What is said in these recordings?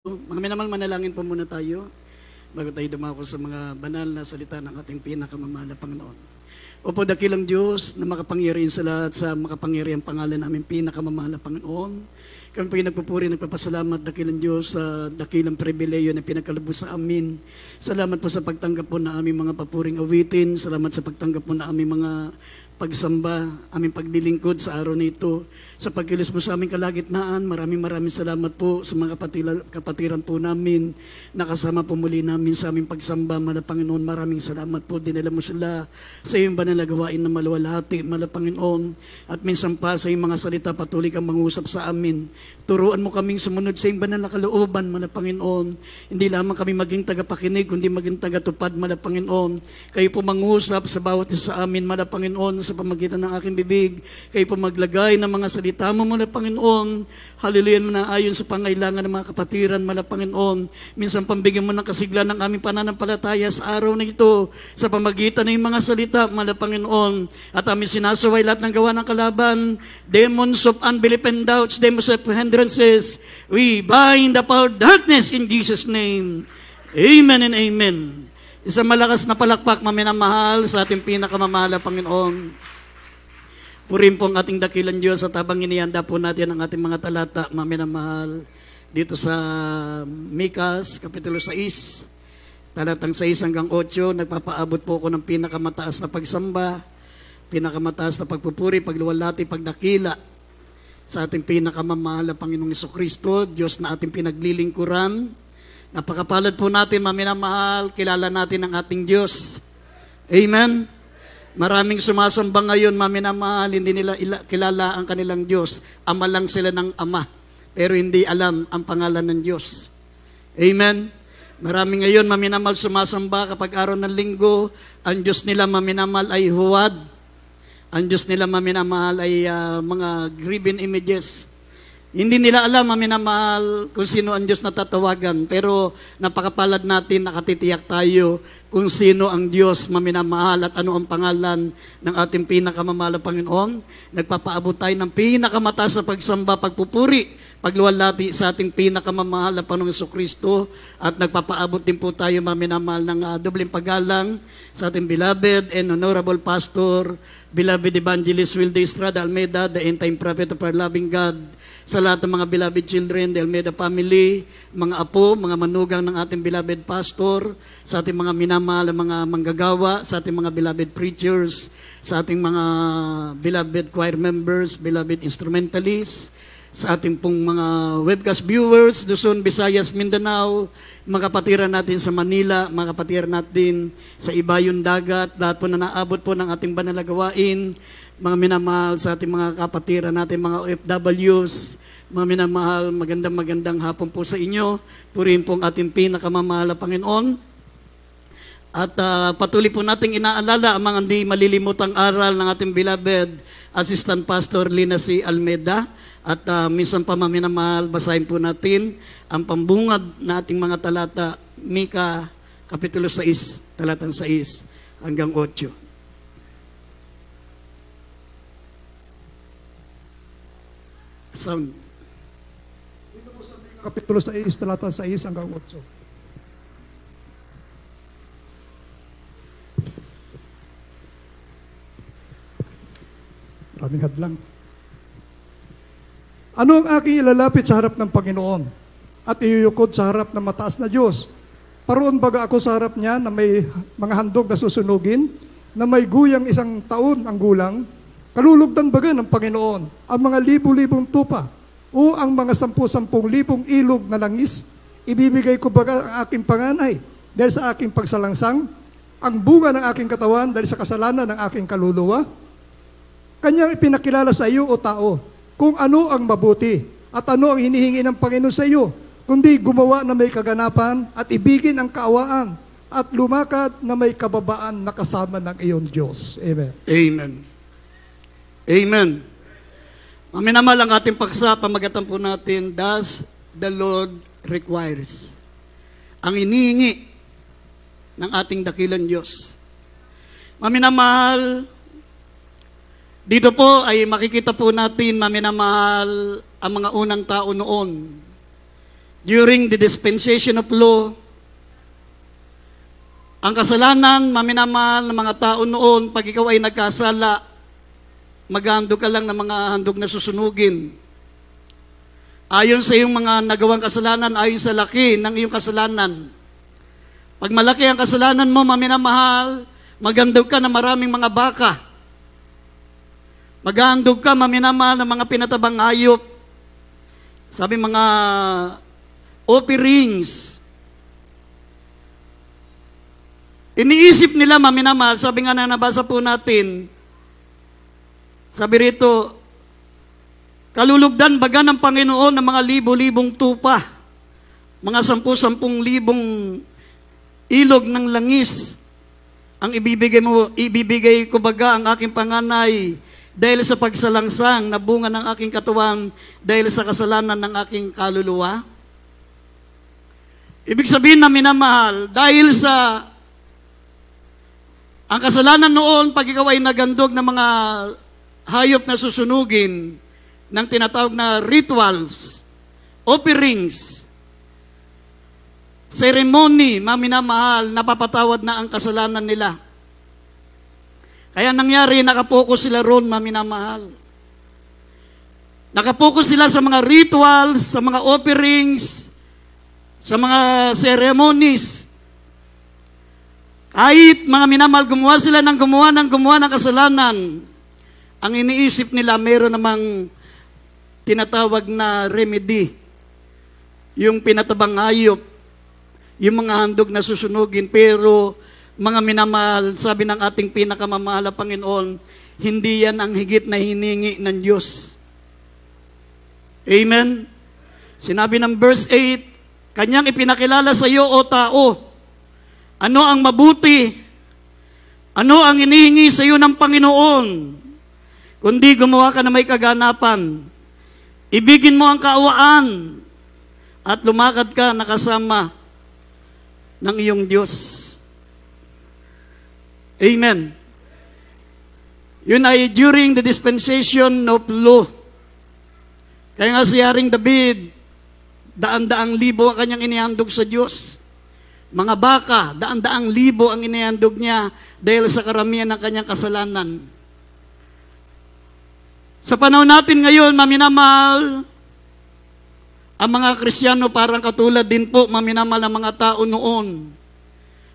Mga minamahal, manalangin po muna tayo bago tayo dumako sa mga banal na salita ng ating pinakamamahal na Panginoon. Opo, dakilang Diyos na makapangyarihan sa lahat, sa makapangyarihang pangalan namin pinakamamahal na Panginoon. Kami po yung nagpupuri, nagpapasalamat, dakilang Diyos, sa dakilang pribileyo na pinagkalubos sa amin. Salamat po sa pagtanggap po na aming mga papuring awitin. Salamat sa pagtanggap po na aming mga pagsamba, aming pagdilingkod sa araw na ito. Sa pagkilos mo sa aming kalagitnaan, maraming salamat po sa mga kapatiran po namin, nakasama po muli namin sa aming pagsamba. Mala Panginoon, maraming salamat po. Dinala mo sila sa iyong banal na gawain na maluwalhati, Mala Panginoon. At minsan pa sa iyong mga salita, patuloy kang mangusap sa amin. Turuan mo kaming sumunod sa iyong banal na kalooban, Mala Panginoon. Hindi lamang kami maging tagapakinig, kundi maging tagatupad, Mala Panginoon. Kayo po mangusap sa bawat isa sa amin, Mala Panginoon, sa pamagitan ng aking bibig. Kayo po maglagay ng mga salita mo, Mala Panginoon. Hallelujah mo na ayon sa pangailangan ng mga kapatiran, Mala Panginoon. Minsan pambigyan mo ng kasiglan ng aming pananampalataya sa araw na ito sa pamagitan ng mga salita, Mala Panginoon. At aming sinasaway lahat ng gawa ng kalaban, demons of unbelief and doubts, demons of hindrances. We bind the power of darkness in Jesus' name. Amen and amen. Isang malakas na palakpak, maminamahal, sa ating pinakamamahal na Panginoon. Purin po ang ating dakilang Diyos at habang inihanda po natin ang ating mga talata, maminamahal, dito sa Mikas, Kapitulo 6, talatang 6 hanggang 8, nagpapaabot po ako ng pinakamataas na pagsamba, pinakamataas na pagpupuri, pagluwalhati, pagdakila sa ating pinakamamahal na Panginoong Jesucristo, Diyos na ating pinaglilingkuran. Napakapalad po natin, maminamahal, kilala natin ang ating Diyos. Amen? Maraming sumasamba ngayon, maminamahal, hindi nila kilala ang kanilang Diyos. Ama lang sila ng Ama, pero hindi alam ang pangalan ng Diyos. Amen? Maraming ngayon, maminamahal, sumasamba kapag araw ng linggo, ang Diyos nila, maminamahal, ay huwad. Ang Diyos nila, maminamahal, ay mga graven images. Hindi nila alam, maminamahal, kung sino ang Diyos na tatawagan. Pero napakapalad natin, nakatitiyak tayo kung sino ang Diyos, maminamahal, at ano ang pangalan ng ating pinakamamahal na Panginoon. Nagpapaabot tayo ng pinakamataas sa pagsamba, pagpupuri, pagluwalhati sa ating pinakamamahal na Panginoong Jesucristo. At nagpapaabot din po tayo, maminamahal, ng dobleng paggalang sa ating beloved and honorable pastor, beloved evangelist Wilde Estrada Almeida, the end-time prophet of our loving God, sa lahat ng mga beloved children, the Almeida family, mga apo, mga manugang ng ating beloved pastor, sa ating mga minamahal, mga manggagawa, sa ating mga beloved preachers, sa ating mga beloved choir members, beloved instrumentalists, sa ating pong mga webcast viewers, Luzon, Visayas, Mindanao, mga kapatiran natin sa Manila, mga kapatiran natin sa Ibayong Dagat, lahat po na naabot po ng ating banal na gawain, mga minamahal sa ating mga kapatiran natin, mga OFWs, mga minamahal, magandang hapon po sa inyo. Purihin po ang ating pinakamamahal na Panginoon. At patuloy po nating inaalala ang mga hindi malilimutang aral ng ating beloved Assistant Pastor Lina C. Almeida. At minsan pa, maminamahal, basahin po natin ang pambungad na ating mga talata, Mika, Kapitulo 6, talatang 6 hanggang 8. Sound. Dito po sa Kapitulo 6, talatang 6 hanggang 8. Maraming hadlang. Ano ang aking ilalapit sa harap ng Panginoon at iyuyukod sa harap ng mataas na Diyos? Paroon baga ako sa harap niya na may mga handog na susunugin, na may guyang 1 taon ang gulang? Kalulugdan baga ng Panginoon ang mga libu-libong tupa o ang mga 10,000 ilog na langis? Ibibigay ko baga ang aking panganay dahil sa aking pagsalangsang, ang bunga ng aking katawan dahil sa kasalanan ng aking kaluluwa? Kanyang ipinakilala sa iyo, o tao, kung ano ang mabuti at ano ang hinihingi ng Panginoon sa iyo, kundi gumawa na may kaganapan at ibigin ang kaawaan at lumakad na may kababaan na kasama ng iyong Diyos. Amen. Amen. Amen. Maminamahal ang ating paksa, pamagatan po natin, thus the Lord requires. Ang inihingi ng ating dakilang Diyos. Maminamahal, dito po ay makikita po natin, maminamahal, ang mga unang tao noon. during the dispensation of law, ang kasalanan, maminamahal ng mga tao noon, pag ikaw ay nagkasala, maghandog ka lang ng mga handog na susunugin. Ayon sa iyong mga nagawang kasalanan, ayon sa laki ng iyong kasalanan. Pag malaki ang kasalanan mo, maminamahal, maghandog ka ng maraming mga baka. Maghandog ka, maminamahal, ng mga pinatabang hayop. Sabi mga offerings. Iniisip nila, maminamahal, sabi nga na nabasa po natin, sabi rito, kalulugdan baga ng Panginoon ng mga libo-libong tupa, mga 10,000 ilog ng langis, ang ibibigay ko baga ang aking panganay, dahil sa pagsalangsang na bunga ng aking katawan, dahil sa kasalanan ng aking kaluluwa. Ibig sabihin na minamahal, dahil sa ang kasalanan noon, pag ikaw ay nagandog ng mga hayop na susunugin ng tinatawag na rituals, offerings, ceremony, maminamahal, napapatawad na ang kasalanan nila. Kaya nangyari, nakapokus sila roon, maminamahal. Nakapokus sila sa mga rituals, sa mga offerings, sa mga ceremonies. Kahit mga minamahal, gumawa sila ng gumawa ng kasalanan, ang iniisip nila, meron namang tinatawag na remedy. Yung pinatabang hayop, yung mga handog na susunugin, pero mga minamahal, sabi ng ating pinakamamahal na Panginoon, hindi yan ang higit na hiningi ng Diyos. Amen? Sinabi ng verse 8, Kanyang ipinakilala sa iyo, o tao, ano ang mabuti? Ano ang inihingi sa iyo ng Panginoon? Kundi gumawa ka na may kaganapan. Ibigin mo ang kaawaan at lumakad ka nakasama ng iyong Diyos. Amen. Yun ay during the dispensation of law. Kaya nga si Haring David, daan-daang libo ang kanyang inihandog sa Diyos. Mga baka, daan-daang libo ang inihandog niya dahil sa karamihan ng kanyang kasalanan. Sa panahon natin ngayon, maminamahal, ang mga Kristiyano parang katulad din po, maminamahal ang mga tao noon.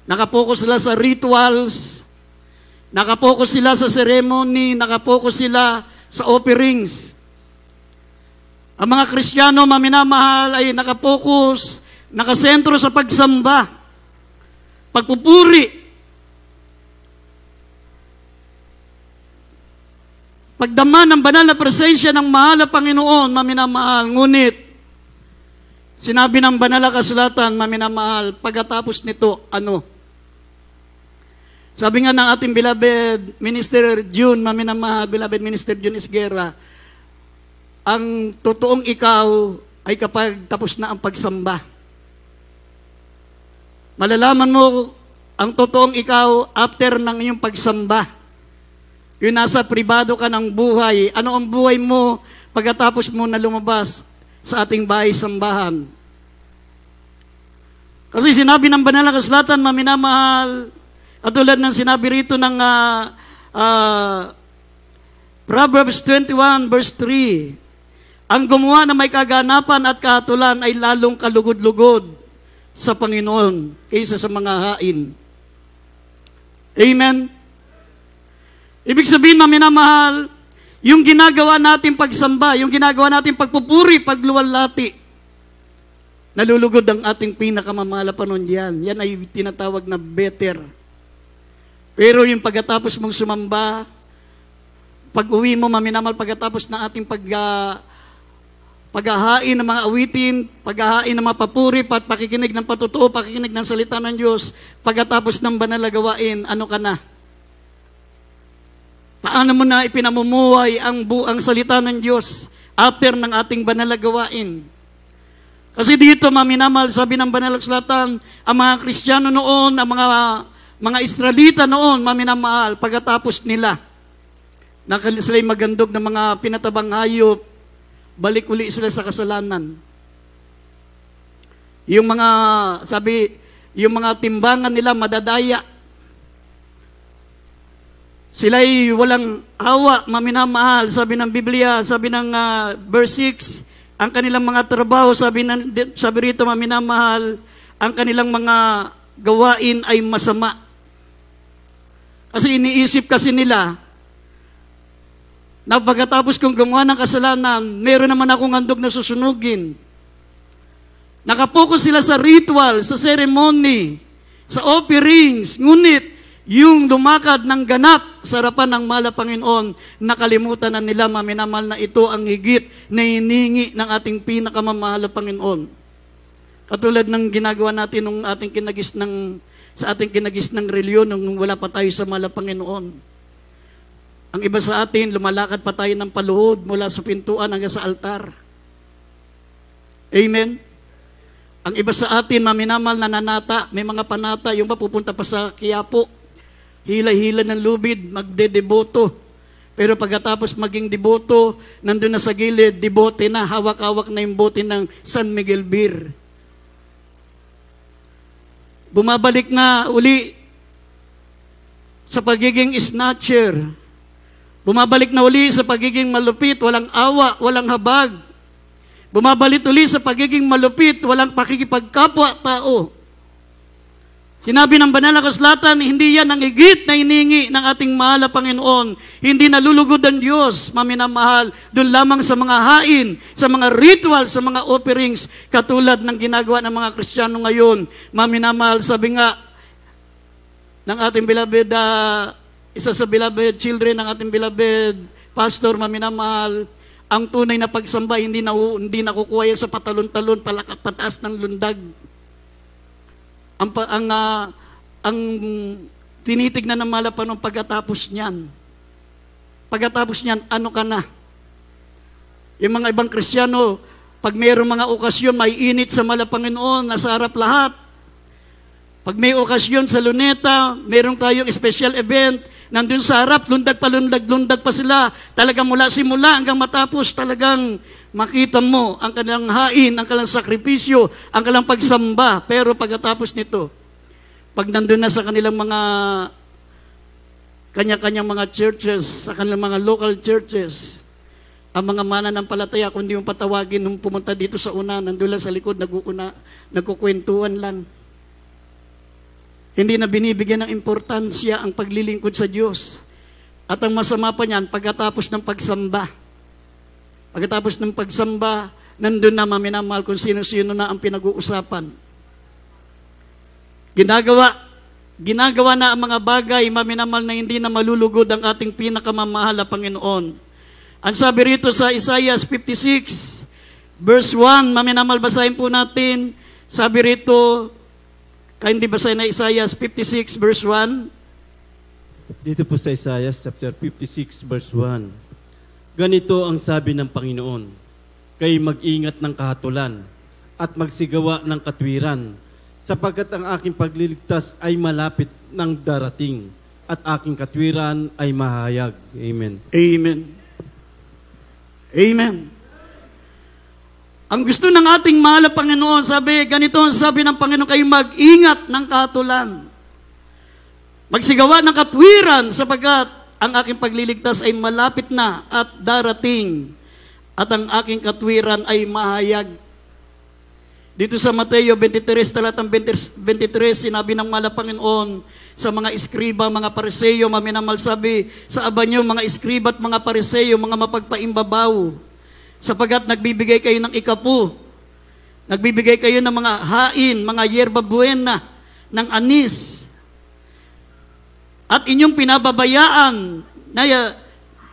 Nakapokus sila sa rituals, nakapokus sila sa ceremony, nakapokus sila sa offerings. Ang mga Kristiyano, maminamahal, ay nakapokus, nakasentro sa pagsamba, pagpupuri, pagdama ng banal na presensya ng mahal na Panginoon, maminamahal. Ngunit, sinabi ng banal na kasulatan, maminamahal, pagkatapos nito, ano? Sabi nga ng ating beloved Minister June, maminamahal, beloved Minister June Isguera, ang totoong ikaw ay kapag tapos na ang pagsamba. Malalaman mo ang totoong ikaw after ng iyong pagsamba. Yung nasa pribado ka ng buhay. Ano ang buhay mo pagkatapos mo na lumabas sa ating bahay-sambahan? Kasi sinabi ng banal na kasulatan, maminamahal, at tulad ng sinabi rito ng Proverbs 21 verse 3, ang gumawa na may kaganapan at kahatulan ay lalong kalugod-lugod sa Panginoon kaysa sa mga hain. Amen? Ibig sabihin, maminamahal, yung ginagawa natin pagsamba, yung ginagawa natin pagpupuri, pagluwalhati, nalulugod ang ating pinakamamahal na panahon diyan. Yan ay tinatawag na better. Pero yung pagkatapos mong sumamba, pag-uwi mo, maminamahal, pagkatapos ng ating paghahain ng mga awitin, paghahain ng mga papuri, pakikinig ng patutuo, pakikinig ng salita ng Diyos, pagkatapos ng banal na gawain, ano ka na? Paano mo na ipinamumuhay ang salita ng Diyos after ng ating banal na gawain? Kasi dito, maminamahal, sabi ng banal na kasulatan, ang mga Kristiyano noon, ang mga Israelita noon, maminamahal, pagkatapos nila, na sila'y magandog ng mga pinatabang hayop, balik uli sila sa kasalanan. Yung mga, yung mga timbangan nila madadaya. Sila'y walang awa, maminamahal. Sabi ng Biblia, sabi ng verse 6, ang kanilang mga trabaho, sabi rito, maminamahal, ang kanilang mga gawain ay masama. Kasi iniisip kasi nila, na pagkatapos kong gumawa ng kasalanan, meron naman akong handog na susunugin. Nakapokus sila sa ritual, sa ceremony, sa offerings, ngunit yung lumakad ng ganap sa harapan ng mahal na Panginoon, nakalimutan na nila, maminamahal, na ito ang higit na hiningi ng ating pinakamamahal na Panginoon. Katulad ng ginagawa natin nung ating sa ating kinagis ng reliyon nung wala pa tayo sa mahal na Panginoon. Ang iba sa atin, lumalakad pa tayo ng paluhod mula sa pintuan hanggang sa altar. Amen? Ang iba sa atin, maminamal, nananata, may mga panata, yung ba pupunta pa sa Quiapo, hila-hila ng lubid, magdedeboto. Pero pagkatapos maging deboto, nandun na sa gilid, debote na, hawak-hawak na yung bote ng San Miguel Beer. Bumabalik na uli sa pagiging snatcher. Bumabalik na uli sa pagiging malupit, walang awa, walang habag. Bumabalik uli sa pagiging malupit, walang pakikipagkapwa-tao. Sinabi ng banal na kasulatan, hindi yan ang higit na hiningi ng ating mahal na Panginoon. Hindi nalulugod ang Diyos, maminamahal, doon lamang sa mga hain, sa mga ritual, sa mga offerings, katulad ng ginagawa ng mga Kristiyano ngayon. Maminamahal, sabi nga ng ating beloved, isa sa beloved children ng ating beloved pastor, maminamahal, ang tunay na pagsamba, hindi nakukuha yan sa patalon-talon, palakat pataas ng lundag. Ang tinitignan ng malapanong pagkatapos niyan. Pagkatapos niyan, ano ka na? Yung mga ibang Kristiyano, pag mayroong mga okasyon, may init sa Panginoon, nasa harap lahat. Pag may okasyon sa Luneta, meron tayong special event, nandun sa harap, lundag pa sila. Talagang mula simula hanggang matapos, talagang makita mo ang kanilang hain, ang kanilang sakripisyo, ang kanilang pagsamba. Pero pagkatapos nito, pag nandun na sa kanilang mga kanya-kanyang mga churches, sa kanilang mga local churches, ang mga mananampalataya, kung di mo patawagin nung pumunta dito sa una, nandun lang sa likod, nagkukwentuhan lang. Hindi na binibigyan ng importansya ang paglilingkod sa Diyos. At ang masama pa niyan, pagkatapos ng pagsamba. Pagkatapos ng pagsamba, nandun na maminamahal kung sino-sino na ang pinag-uusapan. Ginagawa na ang mga bagay, maminamahal, na hindi na malulugod ang ating pinakamamahal na Panginoon. Ang sabi rito sa Isaiah 56, verse 1, maminamahal, basahin po natin. Sabi rito, kaya hindi basahin na Isaiah 56 verse 1? Dito po sa Isaiah chapter 56 verse 1. Ganito ang sabi ng Panginoon, kayo mag-ingat ng kahatulan at magsigawa ng katwiran, sapagkat ang aking pagliligtas ay malapit ng darating at aking katwiran ay mahayag. Amen. Amen. Amen. Ang gusto ng ating mahal na Panginoon, ganito ang sabi ng Panginoon, kayo mag-ingat ng kahatulan. Magsigawa ng katwiran, sapagkat ang aking pagliligtas ay malapit na at darating, at ang aking katwiran ay mahayag. Dito sa Mateo 23, talatang 23, sinabi ng mahal na Panginoon sa mga iskriba, mga pariseyo, maminamahal, sabi sa aba nyo, mga iskriba at mga pariseyo, mga mapagpaimbabaw, sapagkat nagbibigay kayo ng ikapu, nagbibigay kayo ng mga hain, mga yerba buena, ng anis, at inyong pinababayaan na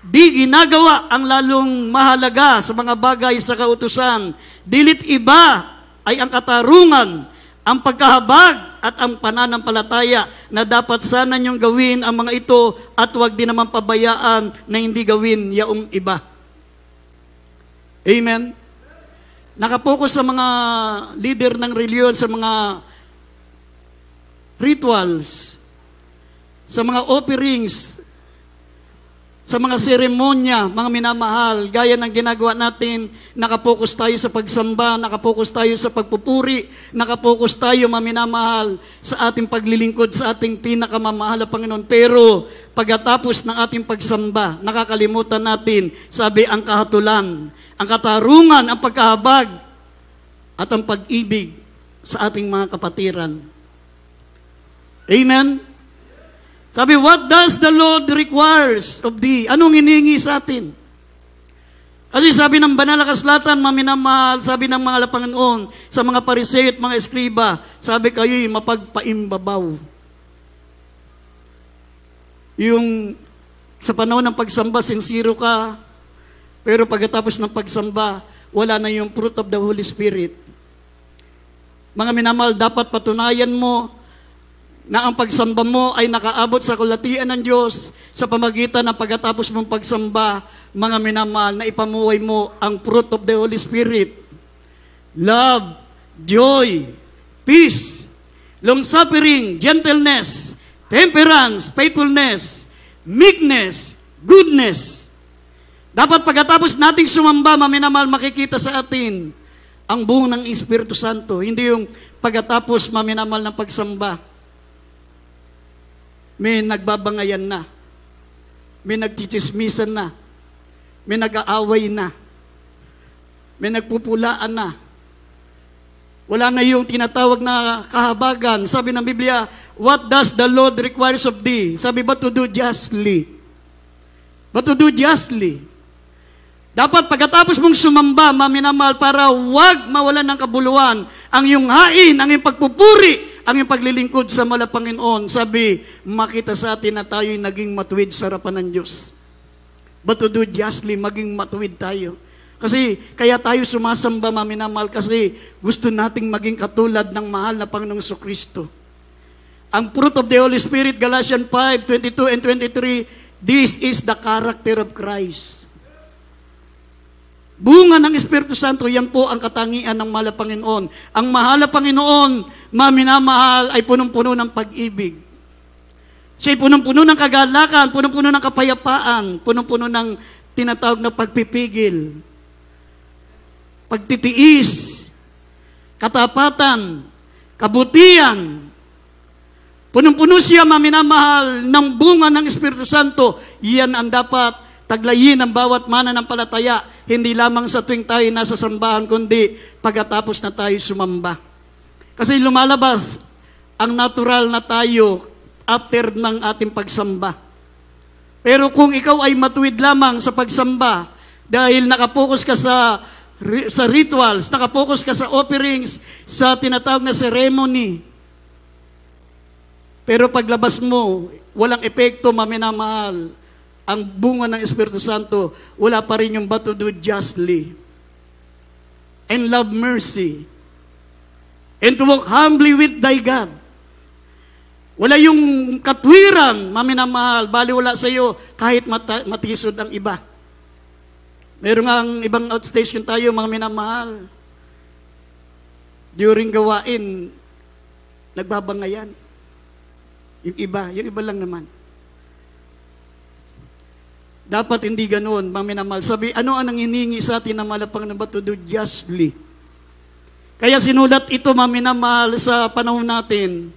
di ginagawa ang lalong mahalaga sa mga bagay sa kautusan. Dilit iba ay ang katarungan, ang pagkahabag at ang pananampalataya, na dapat sana niyong gawin ang mga ito at huwag din naman pabayaan na hindi gawin yaong iba. Amen? Nakapokus sa mga leader ng reliyon, sa mga rituals, sa mga offerings, sa mga seremonya, mga minamahal, gaya ng ginagawa natin, nakapokus tayo sa pagsamba, nakapokus tayo sa pagpupuri, nakapokus tayo, mga minamahal, sa ating paglilingkod, sa ating pinakamamahal na Panginoon. Pero pagkatapos ng ating pagsamba, nakakalimutan natin, sabi, ang kahatulan, ang katarungan, ang pagkahabag, at ang pag-ibig sa ating mga kapatiran. Amen? Sabi, what does the Lord requires of thee? Anong hinihingi sa atin? Kasi sabi ng banal na kasulatan, maminamahal, sabi ng mga Panginoon, sa mga Pariseo at mga eskriba, sabi kayo'y mapagpaimbabaw. Yung sa panahon ng pagsamba, sincero ka, pero pagkatapos ng pagsamba, wala na yung fruit of the Holy Spirit. Mga minamahal, dapat patunayan mo na ang pagsamba mo ay nakaabot sa kalatian ng Diyos sa pamagitan ng pagkatapos mong pagsamba, mga minamahal, na ipamuhay mo ang fruit of the Holy Spirit. Love, joy, peace, long-suffering, gentleness, temperance, faithfulness, meekness, goodness. Dapat pagkatapos nating sumamba, mga minamahal, makikita sa atin ang buong ng Espiritu Santo. Hindi yung pagkatapos, mga minamahal, ng pagsamba, may nagbabangayan na, may nagchichismisan na, may nag-aaway na, may nagpupulaan na. Wala na yung tinatawag na kahabagan. Sabi ng Biblia, what does the Lord requires of thee? Sabi, but to do justly. But to do justly. Dapat pagkatapos mong sumamba, maminamahal, para huwag mawalan ng kabuluhan ang iyong hain, ang iyong pagpupuri, ang iyong paglilingkod sa mala Panginoon. Sabi, makita sa atin na tayo'y naging matuwid sa harapan ng Diyos. But to do justly, maging matuwid tayo. Kasi kaya tayo sumasamba, maminamahal, kasi gusto nating maging katulad ng mahal na Panginoong Jesucristo. Ang fruit of the Holy Spirit, Galatians 5:22 and 23, this is the character of Christ. Bunga ng Espiritu Santo, yan po ang katangian ng mahal na Panginoon. Ang mahal na Panginoon, maminamahal, ay punong-puno ng pag-ibig. Siya'y punong-puno ng kagalakan, punong-puno ng kapayapaan, punong-puno ng tinatawag na pagpipigil, pagtitiis, katapatan, kabutihan. Punong-puno siya, maminamahal, ng bunga ng Espiritu Santo. Yan ang dapat taglayin ng bawat mananampalataya, hindi lamang sa tuwing tayo nasa sambahan, kundi pagkatapos na tayo sumamba. Kasi lumalabas ang natural na tayo after ng ating pagsamba. Pero kung ikaw ay matuwid lamang sa pagsamba, dahil nakapokus ka sa rituals, nakapokus ka sa offerings, sa tinatawag na ceremony, pero paglabas mo, walang epekto, maminamahal, ang bunga ng Espiritu Santo, wala pa rin yung but to do justly, and love mercy, and to walk humbly with thy God. Wala yung katwiran, maminamahal, bali wala sa iyo kahit matisod ang iba. Meron nga ang ibang outstation tayo, mga minamahal. During gawain, nagbabangayan. Yung iba lang naman. Dapat hindi ganoon, mga minamahal. Sabi, ano ang hiningi sa atin na malapang na ba to do justly? Kaya sinulat ito, mga minamahal, sa panahon natin.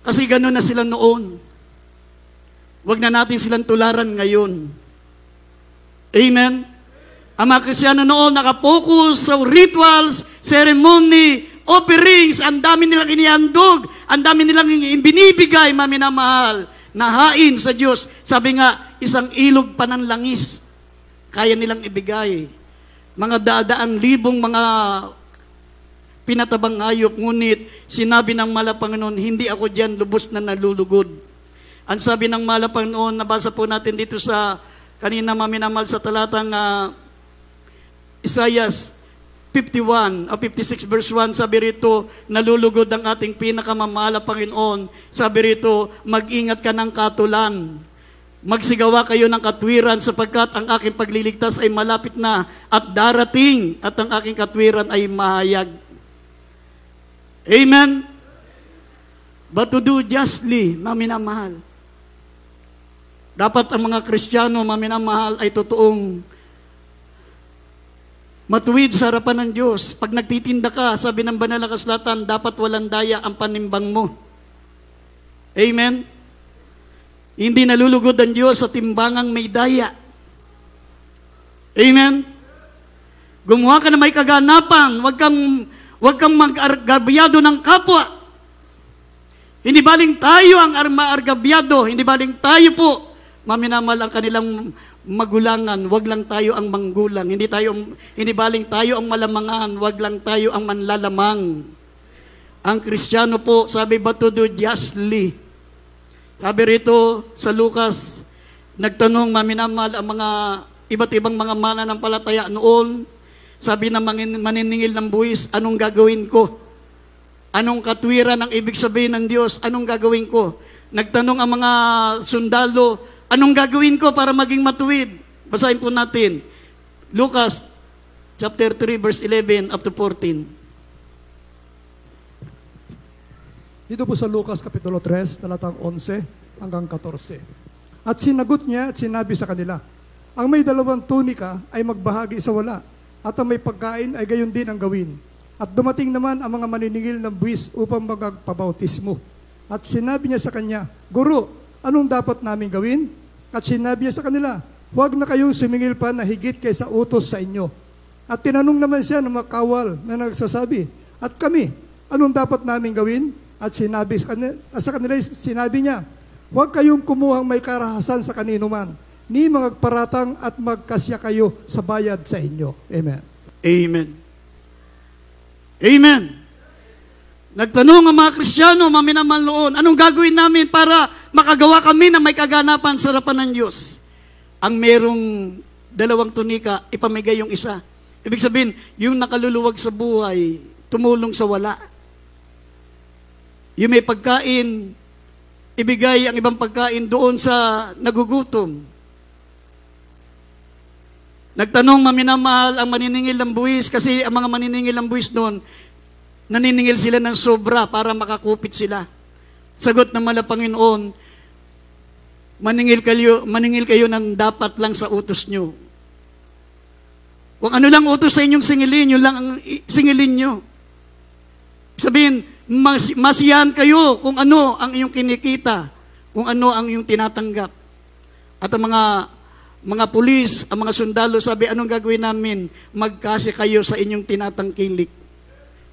Kasi ganoon na sila noon. Huwag na natin silang tularan ngayon. Amen? Ang mga Kristyano noon nakapokus sa rituals, ceremony, offerings, ang dami nilang inihandog, ang dami nilang binibigay, mga minamahal, na hain sa Diyos. Sabi nga, isang ilog pananlangis, kaya nilang ibigay. Mga dadaan libong mga pinatabang hayop, ngunit sinabi ng mahal na Panginoon, hindi ako diyan lubos na nalulugod. Ang sabi ng mahal na Panginoon, nabasa po natin dito sa kanina, maminamahal, sa talatang Isaiah 51 o 56 verse 1, sabi rito, nalulugod ang ating pinakamamahal na Panginoon. Sabi rito, mag-ingat ka ng katulan. Magsigawa kayo ng katwiran sapagkat ang aking pagliligtas ay malapit na at darating at ang aking katwiran ay mahayag. Amen? But to do justly, maminamahal. Dapat ang mga Kristiyano, maminamahal, ay totoong matuwid sa harapan ng Diyos. Pag nagtitinda ka, sabi ng banal na kasulatan, dapat walang daya ang panimbang mo. Amen? Hindi nalulugod ang Diyos sa timbangang may daya. Amen? Gumawa ka na may kaganapan, wag kang mag-argabyado ng kapwa. Hindi baling tayo ang maargabyado, hindi baling tayo po maminamal ang kanilang magulangan, wag lang tayo ang manggulang. Hindi baling tayo ang malamangan, wag lang tayo ang manlalamang. Ang Kristiyano po, sabi ba to do justly? Sabi rito sa Lucas, nagtanong maminamal ang mga iba't ibang mga mananampalataya noon. Sabi ng maniningil ng buwis, anong gagawin ko? Anong katwiran ang ibig sabihin ng Diyos? Anong gagawin ko? Nagtanong ang mga sundalo, anong gagawin ko para maging matuwid? Basahin po natin. Lucas chapter 3 verse 11 up to 14. Dito po sa Lucas Kapitulo 3, talatang 11 hanggang 14. At sinagot niya at sinabi sa kanila, ang may 2 tunika ay magbahagi sa wala, at ang may pagkain ay gayon din ang gawin. At dumating naman ang mga maniningil ng buwis upang magpabautismo. At sinabi niya sa kanya, Guro, anong dapat namin gawin? At sinabi niya sa kanila, huwag na kayong sumingil pa na higit kaysa utos sa inyo. At tinanong naman siya ng mga kawal na nagsasabi, at kami, anong dapat namin gawin? At sinabi sa kanila, sinabi niya, huwag kayong kumuhang may karahasan sa kanino man, ni magparatang at magkasya kayo sa bayad sa inyo. Amen. Amen. Amen. Nagtanong ang mga Kristiyano, maminamal noon, anong gagawin namin para makagawa kami na may kaganapan sa harapan ng Diyos? Ang merong 2 tunika, ipamigay yung isa. Ibig sabihin, yung nakaluluwag sa buhay, tumulong sa wala. Yung may pagkain, ibigay ang ibang pagkain doon sa nagugutom. Nagtanong maminamahal ang maniningil ng buwis kasi ang mga maniningil ng buwis noon, naniningil sila ng sobra para makakupit sila. Sagot ng mala Panginoon, maningil kayo ng dapat lang sa utos nyo. Kung ano lang utos sa inyong singilin, yun lang ang singilin nyo. Sabihin, masiyahan kayo kung ano ang iyong kinikita, kung ano ang iyong tinatanggap. At ang mga pulis, ang mga sundalo, sabi, anong gagawin namin? Magkasi kayo sa inyong tinatangkilik.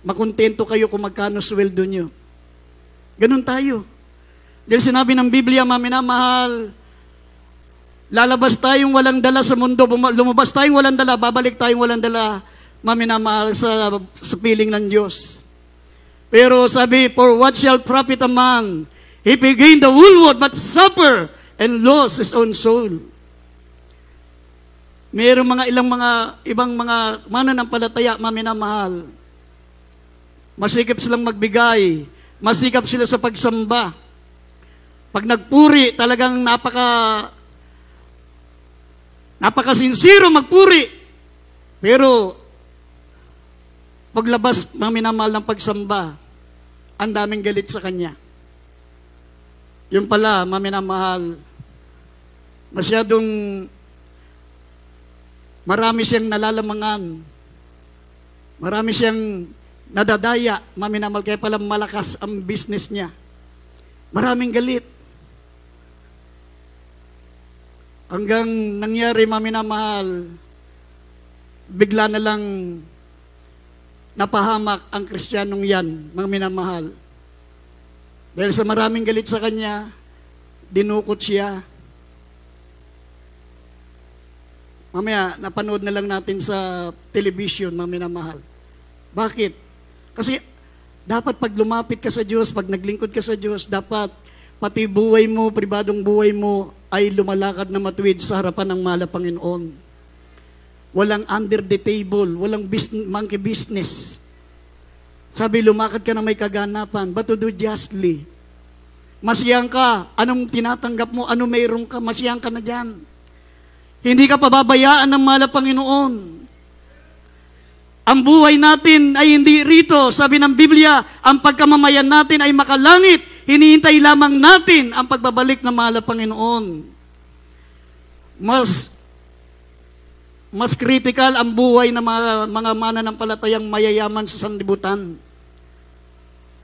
Makontento kayo kung magkano sweldo nyo. Ganun tayo. Dahil sinabi ng Biblia, maminamahal, lalabas tayong walang dala sa mundo, lumabas tayong walang dala, babalik tayong walang dala, maminamahal sa piling ng Diyos. Pero sabi, for what shall profit a man if he gain the whole world but suffer and lose his own soul? Mayroong ibang mga mananampalataya, maminamahal. Masikap silang magbigay, masikap sila sa pagsamba. Pag nagpuri, talagang napakasinsiro magpuri. Pero paglabas, maminamahal ng pagsamba, ang daming galit sa kanya. Yung pala, maminamahal, masyadong marami siyang nalalamangan. Marami siyang nadadaya, maminamahal, kaya pala malakas ang business niya. Maraming galit. Hanggang nangyari, maminamahal, bigla na lang napahamak ang Kristiyanong yan, maminamahal. Dahil sa maraming galit sa kanya, dinukot siya. Mamaya, napanood na lang natin sa television, maminamahal. Bakit? Kasi dapat pag lumapit ka sa Diyos, pag naglingkod ka sa Diyos, dapat pati buhay mo, pribadong buhay mo, ay lumalakad na matuwid sa harapan ng mahal na Panginoon. Walang under the table, walang monkey business. Sabi, lumakad ka na may kaganapan, but to do justly. Masiyang ka, anong tinatanggap mo, ano mayroon ka, masiyang ka na dyan. Hindi ka pababayaan ng mahal na Panginoon. Ang buhay natin ay hindi rito. Sabi ng Biblia, ang pagkamamayan natin ay makalangit. Hinihintay lamang natin ang pagbabalik ng mahal na Panginoon. Mas critical ang buhay ng mga mananampalatayang mayayaman sa sanlibutan.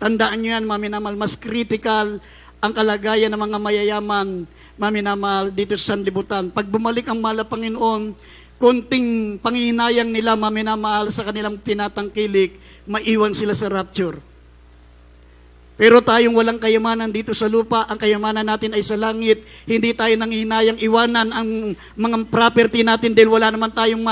Tandaan nyo yan, maminamal, mas critical ang kalagayan ng mga mayayaman, maminamal, dito sa sanlibutan. Pag bumalik ang mahal na Panginoon, konting panginayang nila, maminamahal, sa kanilang tinatangkilik, maiwan sila sa rapture. Pero tayong walang kayamanan dito sa lupa, ang kayamanan natin ay sa langit. Hindi tayo nanghihinayang iwanan ang mga property natin dahil wala naman tayong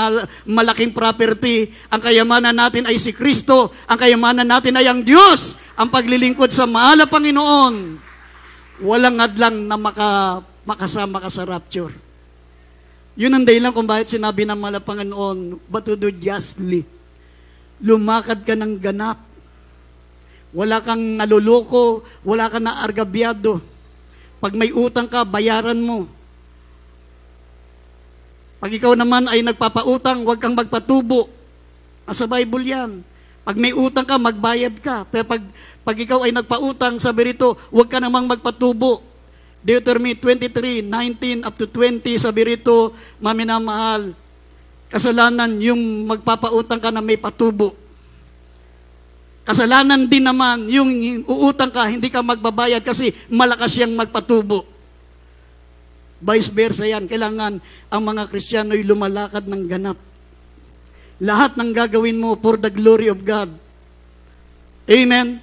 malaking property. Ang kayamanan natin ay si Kristo. Ang kayamanan natin ay ang Diyos. Ang paglilingkod sa mahal na Panginoon. Walang hadlang na makasama ka sa rapture. Yun ang dahilan kung bakit sinabi ng mahal na Panginoon, but to do justly. Lumakad ka ng ganap. Wala kang naluloko, wala kang naargabyado. Pag may utang ka, bayaran mo. Pag ikaw naman ay nagpapautang, huwag kang magpatubo. Sa Bible yan. Pag may utang ka, magbayad ka. Pero pag ikaw ay nagpautang, sabi rito, huwag ka namang magpatubo. Deuteronomy 23:19 up to 20, sabi rito, maminamahal, kasalanan yung magpapautang ka na may patubo. Kasalanan din naman yung uutang ka, hindi ka magbabayad kasi malakas siyang magpatubo. Vice versa yan. Kailangan ang mga Kristiyano'y lumalakad ng ganap. Lahat ng gagawin mo for the glory of God. Amen?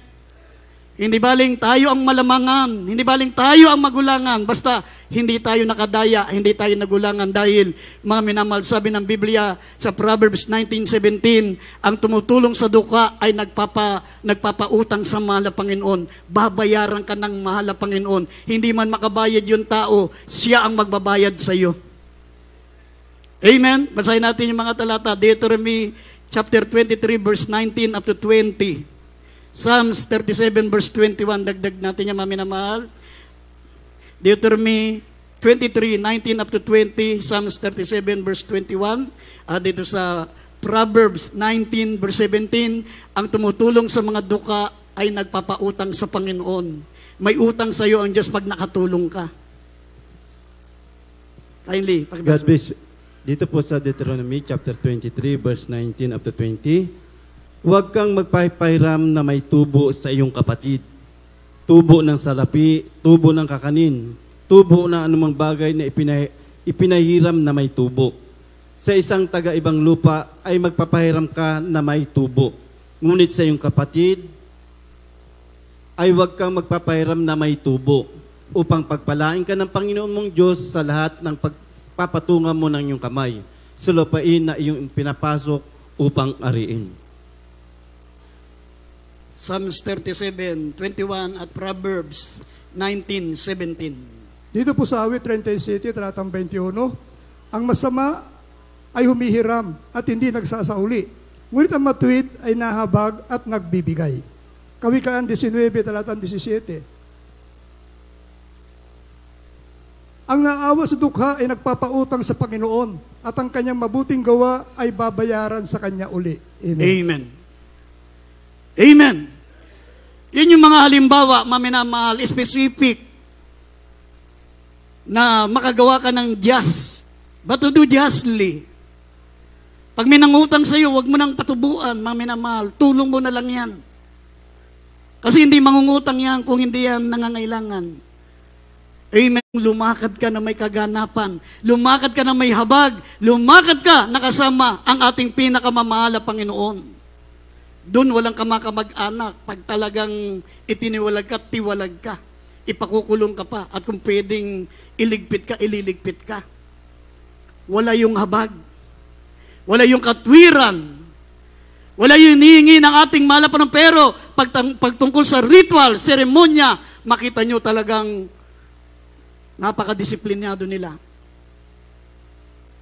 Hindi baling tayo ang malamangan, hindi baling tayo ang magulangan, basta hindi tayo nakadaya, hindi tayo nagulangan dahil mga minamahal, sabi ng Biblia sa Proverbs 19:17, ang tumutulong sa duka ay nagpapautang sa mahal na Panginoon. Babayaran ka ng mahal na Panginoon. Hindi man makabayad yung tao, siya ang magbabayad sa iyo. Amen? Basahin natin yung mga talata. Deuteronomy chapter 23 verse 19 up to 20. Psalms 37 verse 21, dagdag natin yung maminamahal. Deuteronomy 23, 19 up to 20, Psalms 37 verse 21. Dito sa Proverbs 19 verse 17, ang tumutulong sa mga duka ay nagpapautang sa Panginoon. May utang sa iyo ang Diyos pag nakatulong ka. Kindly, God pakibasa. bless. Dito po sa Deuteronomy chapter 23 verse 19 up to 20, huwag kang magpahiram na may tubo sa iyong kapatid. Tubo ng salapi, tubo ng kakanin, tubo ng anumang bagay na ipinahiram na may tubo. Sa isang taga-ibang lupa ay magpapahiram ka na may tubo. Ngunit sa iyong kapatid ay huwag kang magpapahiram na may tubo upang pagpalain ka ng Panginoon mong Diyos sa lahat ng pagpapatungan mo ng iyong kamay sa lupain na iyong pinapasok upang ariin. Psalms 37, 21 at Proverbs 19:17. Dito po sa awit 37, talatang 21, ang masama ay humihiram at hindi nagsasauli. Ngunit ang matuwid ay nahabag at nagbibigay. Kawikaan 19, talatang 17. Ang naawa sa dukha ay nagpapautang sa Panginoon at ang kanyang mabuting gawa ay babayaran sa kanya uli. Amen. Amen. Amen. Yun yung mga halimbawa, maminamahal, specific, na makagawa ka ng just, but to do justly. Pag may nangutang sa iyo, huwag mo nang patubuan, maminamahal, tulong mo na lang yan. Kasi hindi mangungutang yan kung hindi yan nangangailangan. Amen. Lumakad ka na may kaganapan. Lumakad ka na may habag. Lumakad ka nakasama ang ating pinakamamahal na Panginoon. Doon walang kamakamag-anak. Pag talagang itiniwalag ka, tiwalag ka. Ipakukulong ka pa. At kung pwedeng iligpit ka, ililigpit ka. Wala yung habag. Wala yung katwiran. Wala yung hinihingi ng ating malapan ng pero. Pagtungkol sa ritual, seremonya, makita nyo talagang napakadisiplinado nila.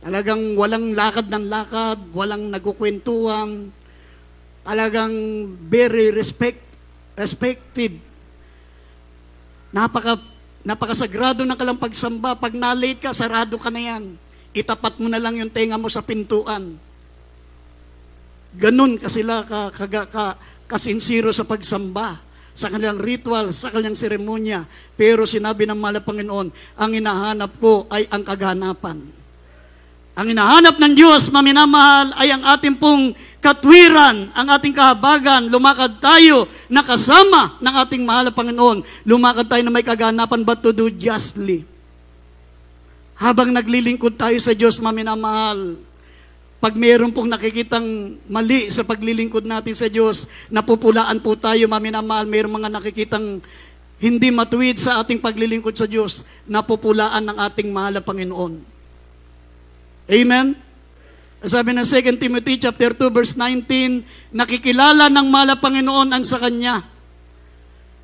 Talagang walang lakad ng lakad, walang nagkukwentuhan, talagang very respected. Napakasagrado ng kalang pagsamba. Pag na-late ka, sarado ka na yan. Itapat mo na lang yung tenga mo sa pintuan. Ganun ka sila kasinsiro sa pagsamba, sa kanilang ritual, sa kanilang seremonya. Pero sinabi ng mahal na Panginoon, ang hinahanap ko ay ang kaganapan. Ang hinahanap ng Diyos, maminamahal, ay ang ating pong katwiran, ang ating kahabagan. Lumakad tayo na kasama ng ating mahal na Panginoon. Lumakad tayo na may kaganapan, but to do justly. Habang naglilingkod tayo sa Diyos, maminamahal, pag mayroon pong nakikitang mali sa paglilingkod natin sa Diyos, napupulaan po tayo, maminamahal, mayroong mga nakikitang hindi matuwid sa ating paglilingkod sa Diyos, napupulaan ng ating mahal na Panginoon. Amen? Sabi ng 2 Timothy chapter 2 verse 19, nakikilala ng mahal na Panginoon ang sa Kanya.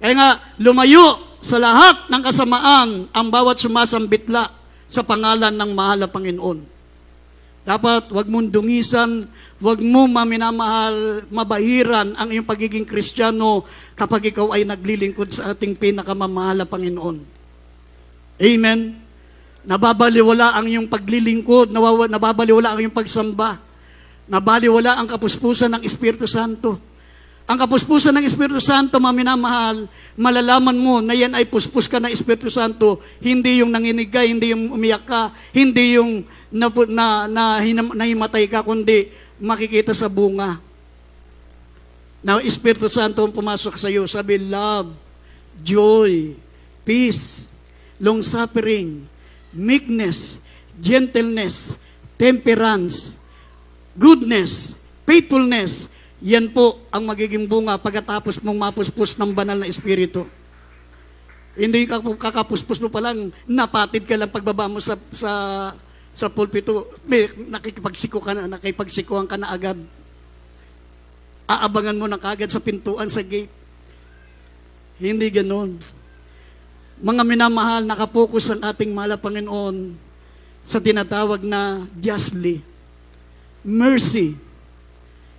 Kaya nga, lumayo sa lahat ng kasamaan ang bawat sumasambitla sa pangalan ng mahal na Panginoon. Dapat wag mong dungisan, wag mo maminamahal, mabahiran ang iyong pagiging Kristiyano kapag ikaw ay naglilingkod sa ating pinakamamahal na Panginoon. Amen? Nababaliwala ang iyong paglilingkod, nababaliwala ang iyong pagsamba, nabaliwala ang kapuspusan ng Espiritu Santo. Ang kapuspusan ng Espiritu Santo, maminamahal, malalaman mo na yan ay puspus ka ng Espiritu Santo, hindi yung nanginigay, hindi yung umiyak ka, hindi yung nahimatay ka, kundi makikita sa bunga. Na Espiritu Santo ang pumasok sa iyo, sabi, love, joy, peace, long-suffering, meekness, gentleness, temperance, goodness, faithfulness. Yan po ang magiging bunga pagkatapos mong mapuspos ng banal na Espiritu. Hindi kakapuspos mo pa lang, napatid ka lang pagbaba mo sa pulpito, nakipagsikuhan ka na agad. Aabangan mo na kagad sa pintuan, sa gate. Hindi ganon. Mga minamahal, nakapokus ang ating mahal na Panginoon sa tinatawag na justly. Mercy.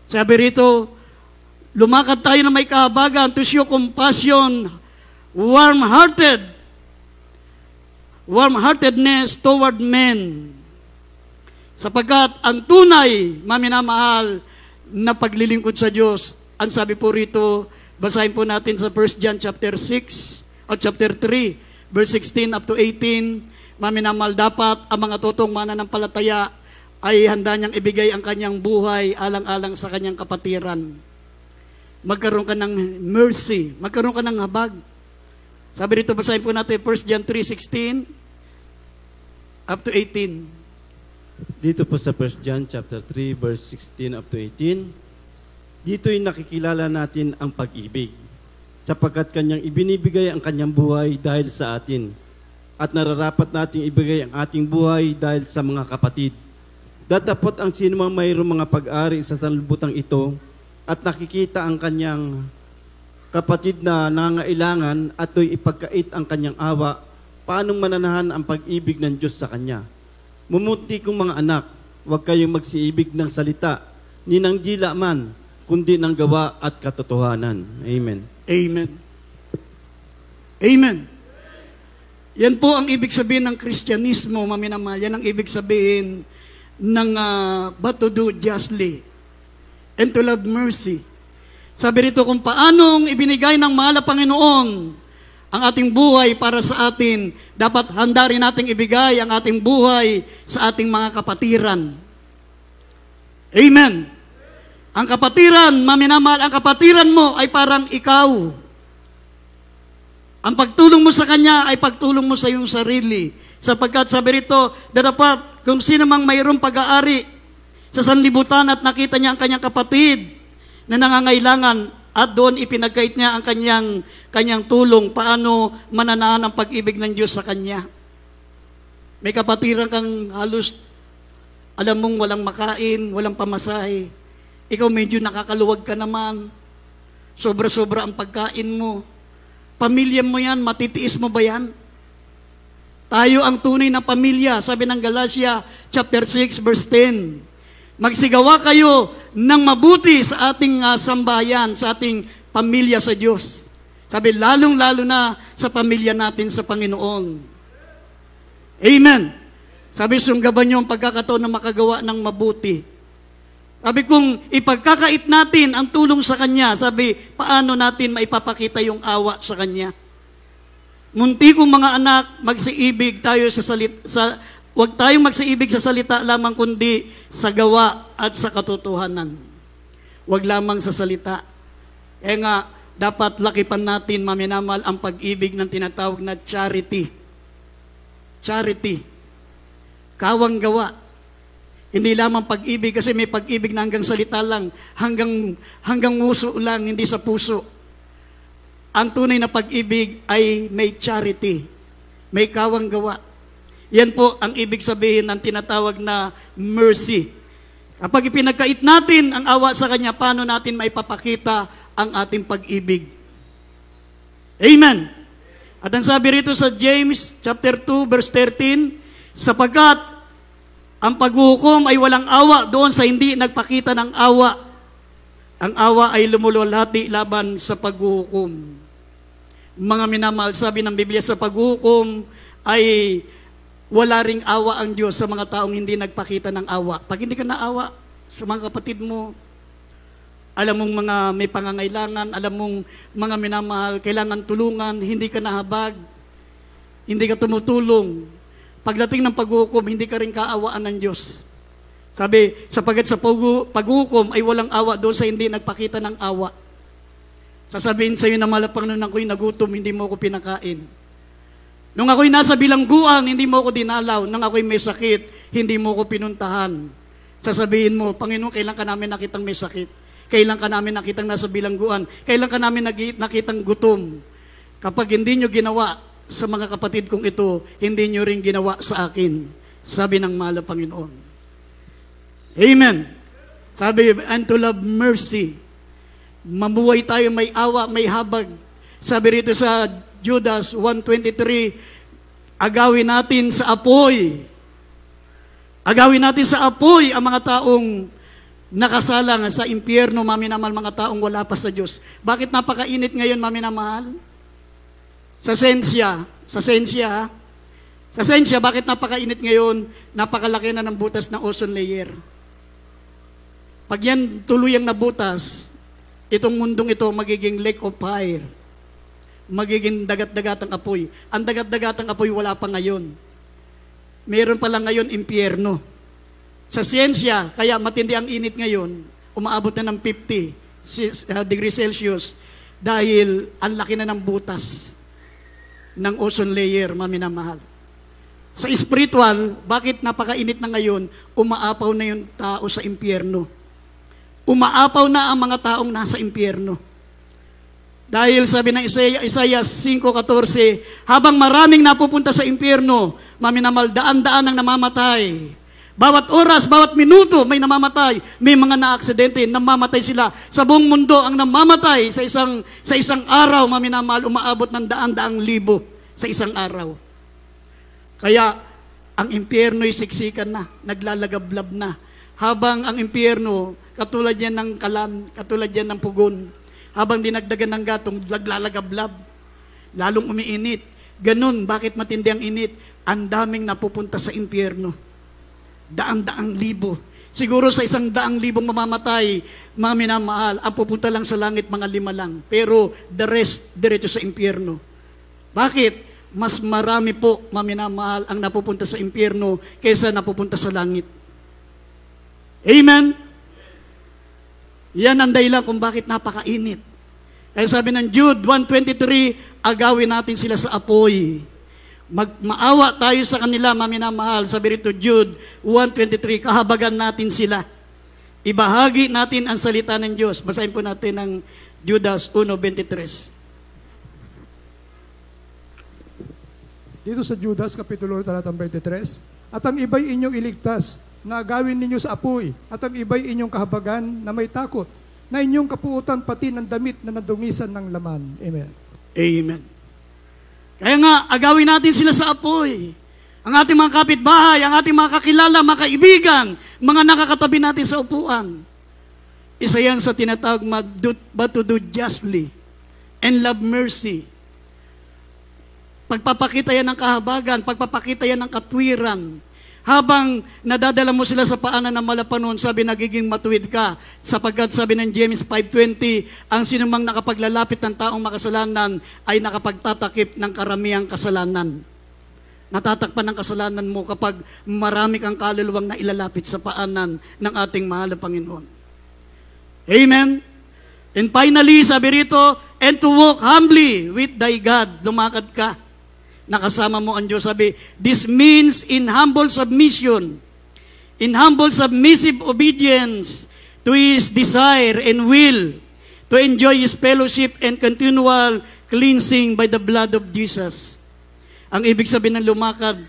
Sabi rito, lumakad tayo na may kahabagan, to show compassion, warm-heartedness toward men. Sapagkat ang tunay, maminamahal, na paglilingkod sa Diyos, ang sabi po rito, basahin po natin sa 1 John chapter 6, o chapter 3, verse 16 up to 18, maminamahal, dapat ang mga totong mananampalataya ay handa niyang ibigay ang kanyang buhay alang-alang sa kanyang kapatiran. Magkaroon ka ng mercy, magkaroon ka ng habag. Sabi rito, basahin po natin 1 John 3:16 up to 18. Dito po sa 1 John chapter 3 verse 16 up to 18, dito'y nakikilala natin ang pag-ibig, sapagkat kanyang ibinibigay ang kanyang buhay dahil sa atin, at nararapat nating ibigay ang ating buhay dahil sa mga kapatid. Datapot ang sinumang mayroong mga pag-ari sa sanlibutan ito at nakikita ang kanyang kapatid na nangailangan at to'y ipagkait ang kanyang awa, paanong mananahan ang pag-ibig ng Diyos sa kanya? Mumuti kong mga anak, huwag kayong magsiibig ng salita, ni ng dila man, kundi ng gawa at katotohanan. Amen. Amen. Amen. Yan po ang ibig sabihin ng Kristyanismo, maminamahal. Yan ang ibig sabihin ng but to do justly and to love mercy. Sabi rito kung paanong ibinigay ng mahal na Panginoon ang ating buhay para sa atin, dapat handa rin nating ibigay ang ating buhay sa ating mga kapatiran. Amen. Ang kapatiran, maminamahal, ang kapatiran mo ay parang ikaw. Ang pagtulong mo sa kanya ay pagtulong mo sa iyong sarili. Sapagkat sabi rito, dapat kung sino mang mayroong pag-aari sa sanlibutan at nakita niya ang kanyang kapatid na nangangailangan at doon ipinagkait niya ang kanyang tulong, paano mananahan ang pag-ibig ng Diyos sa kanya. May kapatiran kang halos, alam mong walang makain, walang pamasahe. Ikaw medyo nakakaluwag ka naman. Sobra-sobra ang pagkain mo. Pamilya mo yan, matitiis mo ba yan? Tayo ang tunay na pamilya, sabi ng Galatia chapter 6 verse 10. Magsigawa kayo ng mabuti sa ating sambahayan, sa ating pamilya sa Diyos. Sabi, lalong-lalo na sa pamilya natin sa Panginoon. Amen. Sabi, sunggaban niyo ang pagkakataon na makagawa ng mabuti. Sabi, kung ipagkakait natin ang tulong sa Kanya, sabi, paano natin maipapakita yung awa sa Kanya? Munti kong mga anak, magsiibig tayo sa Huwag tayong magsiibig sa salita lamang kundi sa gawa at sa katotohanan. Huwag lamang sa salita. Kaya nga, dapat lakipan natin, maminamal, ang pag-ibig ng tinatawag na charity. Charity. Kawang gawa. Hindi lamang pag-ibig, kasi may pag-ibig na hanggang salita lang, hanggang nguso lang, hindi sa puso. Ang tunay na pag-ibig ay may charity, may kawang gawa. Yan po ang ibig sabihin ng tinatawag na mercy. Kapag ipinagkait natin ang awa sa Kanya, paano natin maipapakita ang ating pag-ibig? Amen. At ang sabi rito sa James chapter 2 verse 13, sapagkat ang paghuhukom ay walang awa doon sa hindi nagpakita ng awa. Ang awa ay lumululhati laban sa paghuhukom. Mga minamahal, sabi ng Biblia, sa paghuhukom ay wala ring awa ang Diyos sa mga taong hindi nagpakita ng awa. Pag hindi ka naawa sa mga kapatid mo, alam mong mga may pangangailangan, alam mong mga minamahal, kailangan tulungan, hindi ka nahabag, hindi ka tumutulong. Pagdating ng paghukom, hindi ka rin kaawaan ng Diyos. Sabi, sapagkat sa paghukom ay walang awa doon sa hindi nagpakita ng awa. Sasabihin sa iyo na malapang nung ako'y nagutom, hindi mo ako pinakain. Nung ako'y nasa bilangguan, hindi mo ako dinalaw. Nung ako'y may sakit, hindi mo ako pinuntahan. Sasabihin mo, Panginoon, kailan ka namin nakitang may sakit? Kailan ka namin nakitang nasa bilangguan? Kailan ka namin nakitang gutom? Kapag hindi nyo ginawa sa mga kapatid kong ito, hindi nyo rin ginawa sa akin. Sabi ng mahal na Panginoon. Amen. Sabi, and to love mercy. Mamuhay tayo may awa, may habag. Sabi rito sa Judas 1:23, agawin natin sa apoy. Agawin natin sa apoy ang mga taong nakasalang sa impyerno, maminamahal, mga taong wala pa sa Diyos. Bakit napakainit ngayon, maminamahal? Sa sensya, bakit napakainit ngayon? Napakalaki na ng butas ng ozone layer. Pag yan tuluyang nabutas, itong mundong ito magiging lake of fire. Magiging dagat-dagatang apoy. Ang dagat-dagatang apoy wala pa ngayon. Meron pa lang ngayon impyerno. Sa siyensya, kaya matindi ang init ngayon, umaabot na ng 50 degrees Celsius dahil ang laki na ng butas ng ozone layer, maminamahal. Sa spiritual, bakit napakainit na ngayon, umaapaw na yung tao sa impyerno. Umaapaw na ang mga taong nasa impyerno. Dahil sabi ng Isaiah 5:14, habang maraming napupunta sa impyerno, maminamahal, daan-daan ang namamatay. Bawat oras, bawat minuto may namamatay. May mga na-aksidente, namamatay sila. Sa buong mundo, ang namamatay sa isang araw, maminamahal, umaabot ng daan-daang libo sa isang araw. Kaya, ang impyerno'y siksikan na, naglalagablab na. Habang ang impyerno, katulad yan ng kalan, katulad yan ng pugon, habang dinagdagan ng gatong, naglalagablab, lalong umiinit. Ganun, bakit matindi ang init? Ang daming napupunta sa impyerno. Daan-daang libo. Siguro sa 100,000 mamamatay, mga minamahal, ang pupunta lang sa langit, mga 5 lang. Pero the rest, diretso sa impyerno. Bakit? Mas marami po, mga minamahal, ang napupunta sa impyerno kaysa napupunta sa langit. Amen? Yan ang dahilan kung bakit napakainit. Kaya sabi ng Jude 1:23, agawin natin sila sa apoy. Maawa tayo sa kanila, maminamahal. Sabi rito Jude 1:23, kahabagan natin sila. Ibahagi natin ang salita ng Diyos. Basahin po natin ang Judas 1:23. Dito sa Judas, Kapitulo talatang 23, at ang iba'y inyong iligtas, na agawin ninyo sa apoy, at ang iba'y inyong kahabagan na may takot, na inyong kapuutan pati ng damit na nadungisan ng laman. Amen. Amen. Kaya nga, agawin natin sila sa apoy. Ang ating mga kapitbahay, ang ating mga kakilala, mga kaibigan, mga nakakatabi natin sa upuan. Isa yan sa tinatawag but to do justly and love mercy. Pagpapakita yan ng kahabagan, pagpapakita yan ng katwiran. Habang nadadala mo sila sa paanan ng malapanon, sabi, nagiging matuwid ka. Sapagkat sabi ng James 5:20, ang sinumang nakapaglalapit ng taong makasalanan ay nakapagtatakip ng karamihang kasalanan. natatakpan ng kasalanan mo kapag marami kang kaluluwang na ilalapit sa paanan ng ating mahal na Panginoon. Amen? And finally, sabi rito, and to walk humbly with thy God. Lumakad ka. Nakasama mo ang Diyos. Sabi, this means in humble submission, in humble submissive obedience to His desire and will, to enjoy His fellowship and continual cleansing by the blood of Jesus. Ang ibig sabihin ng lumakad,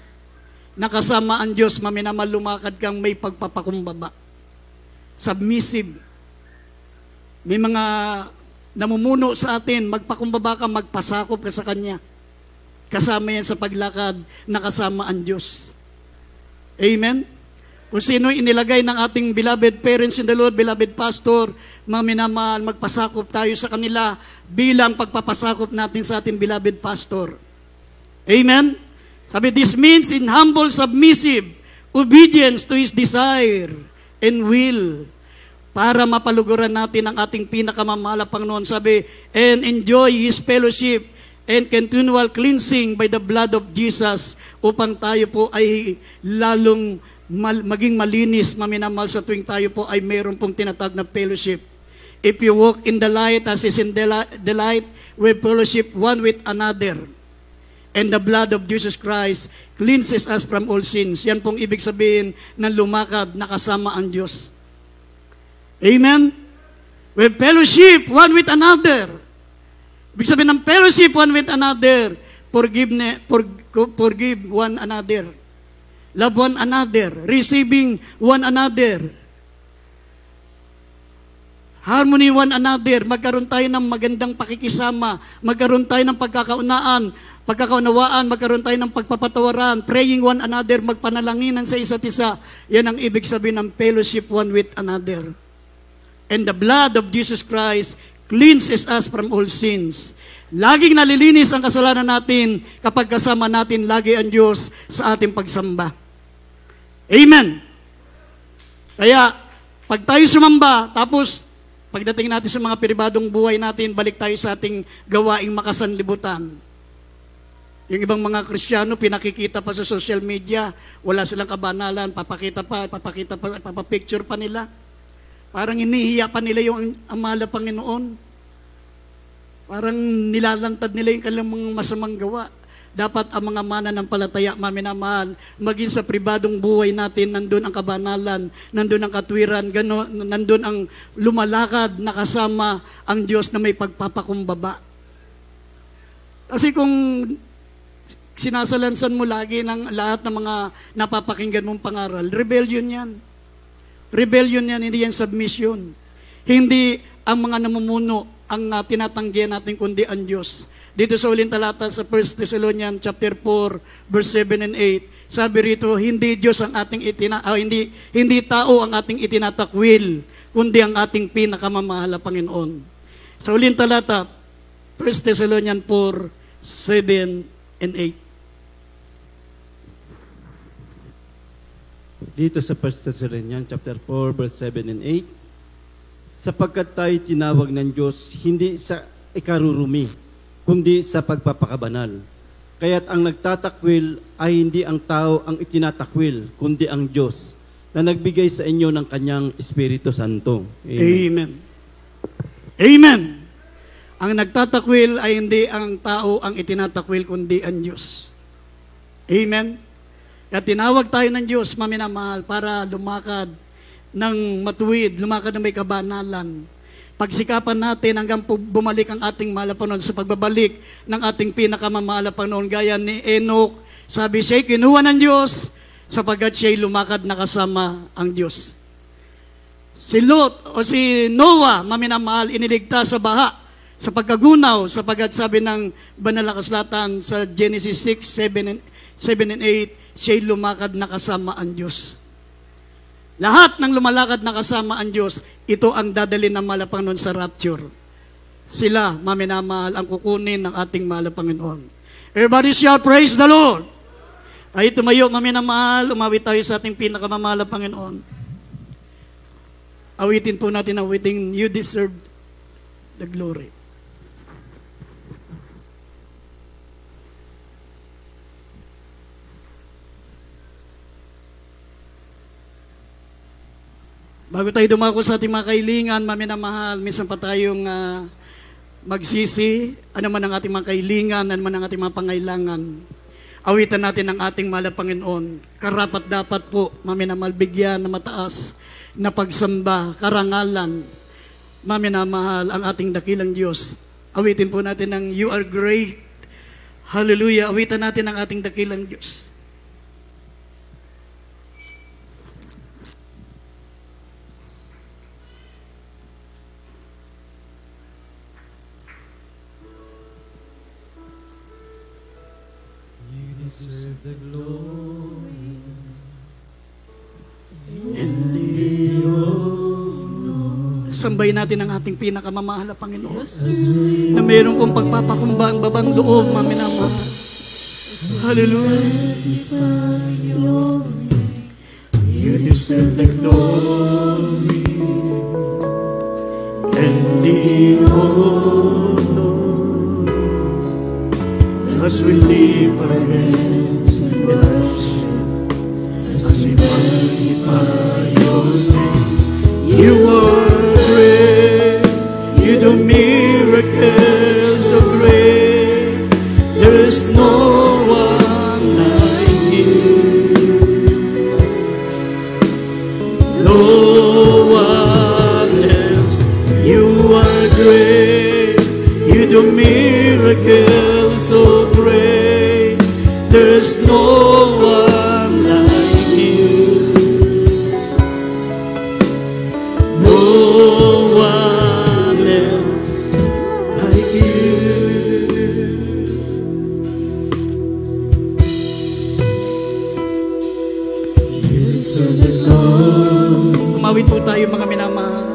nakasama ang Diyos, maminamal lumakad kang may pagpapakumbaba. Submissive. May mga namumuno sa atin, magpakumbaba ka, magpasakop ka sa Kanya. Kasama yan sa paglakad, nakasama ang Diyos. Amen? Kung sino inilagay ng ating beloved parents in the Lord, beloved pastor, maminamahal, magpasakop tayo sa kanila bilang pagpapasakop natin sa ating beloved pastor. Amen? Sabi, this means in humble, submissive obedience to His desire and will, para mapaluguran natin ang ating pinakamamahal na Panginoon. Sabi, and enjoy His fellowship and continual cleansing by the blood of Jesus, upang tayo po ay lalong maging malinis, maminamahal, sa tuwing tayo po ay mayroon pong tinatag na fellowship. If you walk in the light as is in the light, we fellowship one with another. And the blood of Jesus Christ cleanses us from all sins. Yan pong ibig sabihin ng lumakad, nakasama ang Diyos. Amen? We fellowship one with another. Ibig sabihin ng fellowship one with another, forgive one another. Love one another. Receiving one another. Harmony one another. Magkaroon tayo ng magandang pakikisama. Magkaroon tayo ng pagkakaunawaan. Magkaroon tayo ng pagpapatawaran. Praying one another. Magpanalanginan sa isa't isa. Yan ang ibig sabihin ng fellowship one with another. And the blood of Jesus Christ cleanses us from all sins. Laging nalilinis ang kasalanan natin kapag kasama natin lagi ang Diyos sa ating pagsamba. Amen. Kaya, pag tayo sumamba, tapos pagdating natin sa mga pribadong buhay natin, balik tayo sa ating gawaing makasanlibutan. Yung ibang mga Kristiyano, pinakikita pa sa social media, wala silang kabanalan, papapicture pa nila. Parang inihiya pa nila yung amala Panginoon. Parang nilalantad nila yung kanilang mga masamang gawa. Dapat ang mga mananampalataya, maminamahal, maging sa pribadong buhay natin, nandun ang kabanalan, nandun ang katwiran, nandun ang lumalakad, nakasama ang Diyos na may pagpapakumbaba. Kasi kung sinasalansan mo lagi ng lahat ng mga napapakinggan mong pangaral, rebellion yan. Rebellion yan, hindi yan submission. Hindi ang mga namumuno ang tinatanggihan natin, kundi ang Diyos. Dito sa uling talata sa 1 Thessalonians chapter 4, verse 7 and 8, sabi rito, hindi Diyos ang ating hindi tao ang ating itinatakwil, kundi ang ating pinakamamahal na Panginoon. Sa uling talata, 1 Thessalonians 4, 7 and 8. Dito sa 1 Thessalonians chapter 4, verse 7 and 8, sapagkat tayo tinawag ng Diyos hindi sa ikarurumi, kundi sa pagpapakabanal. Kaya't ang nagtatakwil ay hindi ang tao ang itinatakwil, kundi ang Diyos na nagbigay sa inyo ng Kanyang Espiritu Santo. Amen. Amen. Amen. Ang nagtatakwil ay hindi ang tao ang itinatakwil, kundi ang Diyos. Amen. Kaya tinawag tayo ng Diyos, maminamahal, para lumakad ng matuwid, lumakad ng may kabanalan. Pagsikapan natin hanggang bumalik ang ating mahal na Panginoon, sa pagbabalik ng ating pinakamamahal na Panginoon. Gaya ni Enoch, sabi siya'y kinuha ng Diyos sapagkat siya'y lumakad na kasama ang Diyos. Si Lot o si Noah, maminamahal, iniligtas sa baha, sa pagkagunaw, sapagkat sabi ng banal na kasulatan sa Genesis 6, 7 and 8, siya'y lumakad na kasama ang Diyos. Lahat ng lumalakad na kasama ang Diyos, ito ang dadalhin ng mahal na Panginoon sa rapture. Sila, maminamahal, ang kukunin ng ating mahal na Panginoon. Everybody shout, praise the Lord! Tayo tumayo, maminamahal, umawit tayo sa ating pinakamamahal na Panginoon. Awitin po natin ang awiting, you deserve the glory. Bago tayo dumako sa ating mga kailingan, maminamahal, minsan pa tayong magsisi, ano man ang ating mga kailingan, ano man ang ating mga pangailangan. Awitan natin ang ating mahal na Panginoon. Karapat dapat po, maminamahal, bigyan na mataas na pagsamba, karangalan, maminamahal, ang ating dakilang Diyos. Awitin po natin ang You Are Great. Hallelujah. Awitan natin ang ating dakilang Diyos. Deserve the glory and the honor. Sambahin natin ang ating pinakamamahal na Panginoon na mayroon pong pagpapakumbang ang babang loob, maminamahal. Hallelujah. You deserve the glory and the honor. As we lift our hands in worship, as we magnify your name, you are great, you do miracles so great, there is no one like you, no one else, you are great, you do miracles so great, there's no one like you, no one else like you. Umawit po tayo mga minamahal.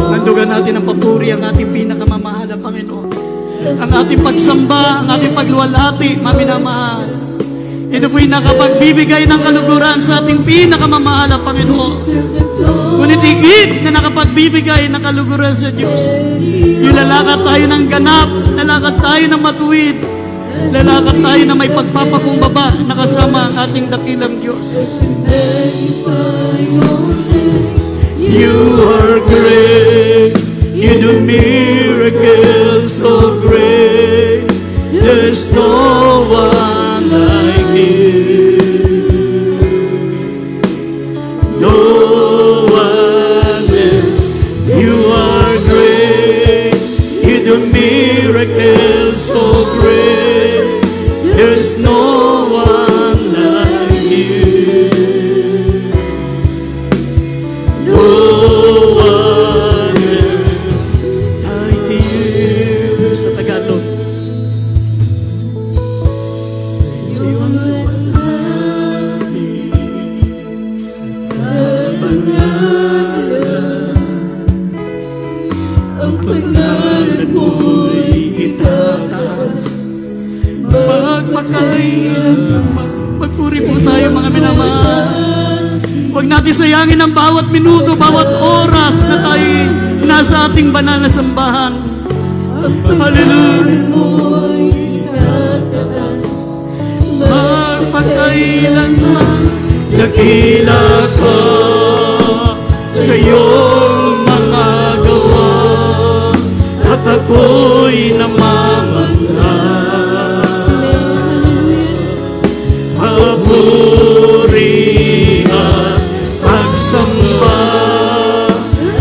Nandugan natin ang papuri ang ating pinakamamahal na Panginoon. Ang ating pagsamba, ang ating pagluwalhati, maminamahal. Ito po'y nakapagbibigay ng kaluguran sa ating pinakamamahal na Panginoon. Ngunit higit na nakapagbibigay ng kaluguran sa Diyos. Yung lalakad tayo ng ganap, lalakad tayo ng matuwid, lalakad tayo na may pagpapakumbaba na kasama ang ating dakilang Diyos. You are great, you do miracles so great, there's no one like you, no one else. You are great, you do miracles so great, there's no one like you. Sa Tagalog. Sa iyo ang luwalhati, ang pangalan mo'y itataas, magpakailanman. Magpuri po tayo mga minamahal. Huwag natin sayangin ang bawat minuto, bawat oras na tayo nasa ating banal na sambahan. Hallelujah. Magpakailanman dakila ka sa iyong mga gawa, at ako'y namamangha. Papuri at pagsamba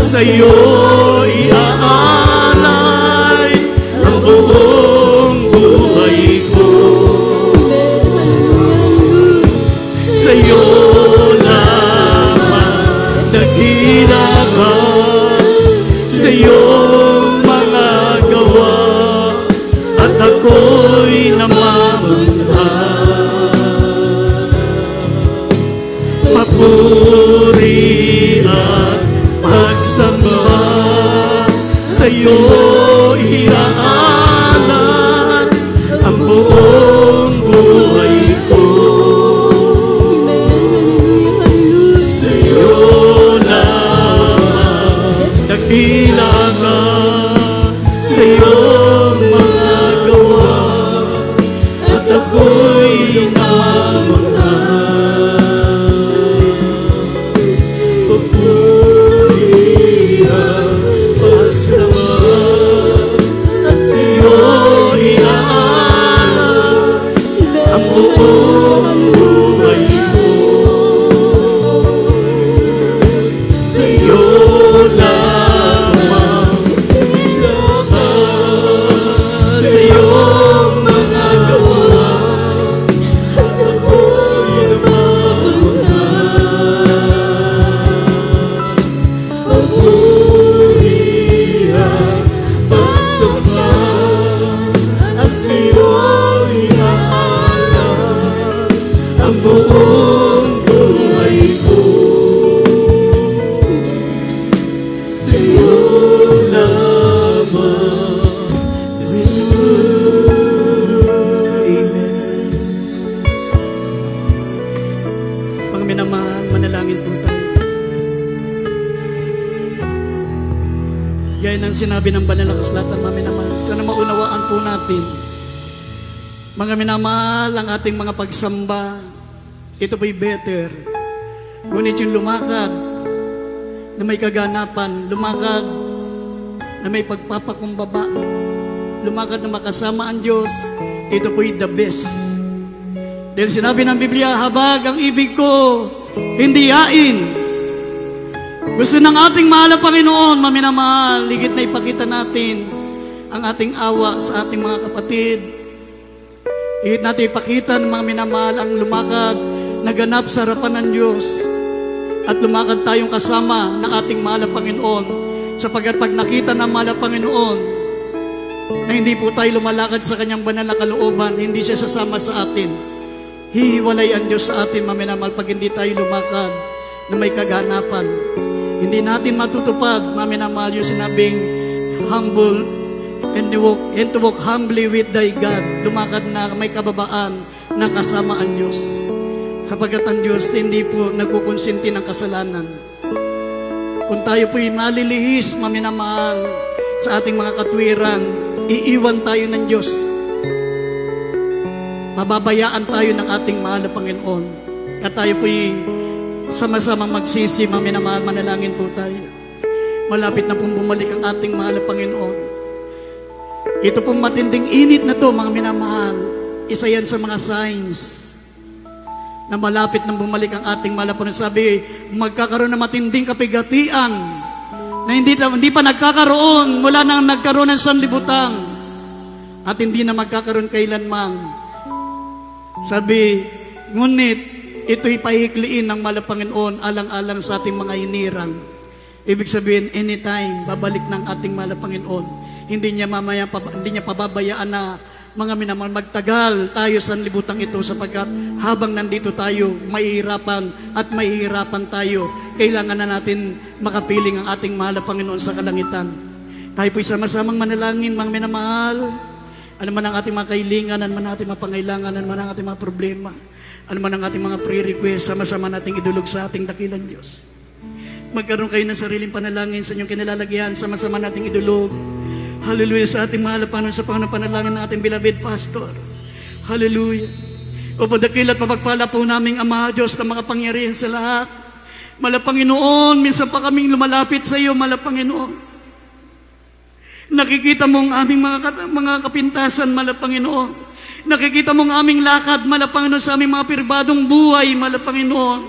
sa iyo'y aalay ang buong buhay ko. Sa iyo lamang dakila ka sa iyong mga gawa, at ako'y namamangha. Papuri at pagsamba sa iyo iaalan ang buong buhay ko. Sa iyo lamang dakila ka sa iyong mga gawa, at ako'y namamangha. sinabi ng banal na kasulatan, mga minamahal, sana maunawaan po natin, mga minamahal, ang ating mga pagsamba, ito po'y better. Ngunit yung lumakad na may kaganapan, lumakad na may pagpapakumbaba, lumakad na makasama ang Diyos, ito po'y the best. Dahil sinabi ng Biblia, habag ang ibig ko, hindi yain. Gusto ng ating mahal na Panginoon, maminamahal, higit na ipakita natin ang ating awa sa ating mga kapatid. Higit natin ipakita ng mga minamahal ang lumakad, naganap sa harapan ng Diyos, at lumakad tayong kasama ng ating mahal na Panginoon, sapagkat pag nakita ng mahal na Panginoon na hindi po tayo lumalakad sa kanyang banal na kalooban, hindi siya sasama sa atin. Hihiwalay ang Diyos sa atin, maminamahal, pag hindi tayo lumakad na may kaganapan. Hindi natin matutupad, maminamahal, yung sinabing humble and to walk humbly with thy God. Lumakad na may kababaan na kasama ang Diyos. Sapagkat ang Diyos hindi po nagkukonsinti ng kasalanan. Kung tayo po'y malilihis, maminamahal, sa ating mga katwiran, iiwan tayo ng Diyos. Pababayaan tayo ng ating mahal na Panginoon. At tayo po'y sama-sama magsisi, maminamahal, manalangin po tayo. Malapit na pong bumalik ang ating mahal na Panginoon. Ito pong matinding init na to, mga minamahal, isa yan sa mga signs na malapit na bumalik ang ating mahal na Panginoon. Sabi, magkakaroon ng matinding kapigatian na hindi pa nagkakaroon mula nang nagkaroon ng sanlibutan at hindi na magkakaroon kailanman. Sabi, ngunit ito'y pahikliin ng mahal na Panginoon alang-alang sa ating mga hinirang. Ibig sabihin, anytime, babalik ng ating mahal na Panginoon. Hindi niya pababayaan na mga minamahal, magtagal tayo sa libutang ito sapagkat habang nandito tayo, mahihirapan at mahihirapan tayo. Kailangan na natin makapiling ang ating mahal na Panginoon sa kalangitan. Tayo po'y sama-samang manalangin, mga minamahal. Ano man ang ating mga kahilingan, ano man ang ating mga pangailangan, ano man ang ating mga problema, ano man ang ating mga pre-request, sama-sama nating idulog sa ating dakilang Diyos. Magkaroon kayo ng sariling panalangin sa inyong kinalalagyan, sama-sama nating idulog. Hallelujah sa ating mahal na Panginoon, sa Panginoon panalangin ng ating beloved pastor. Hallelujah. O padakil at papagpala po naming Ama Diyos na makapangyarihan sa lahat. Mahal na Panginoon, minsan pa kaming lumalapit sa iyo, mahal na Panginoon. Nakikita mo ang aming mga kapintasan, mahal na Panginoon. Nakikita mo ang aming lakad, mahal na Panginoon, sa aming mga pirbadong buhay, mahal na Panginoon.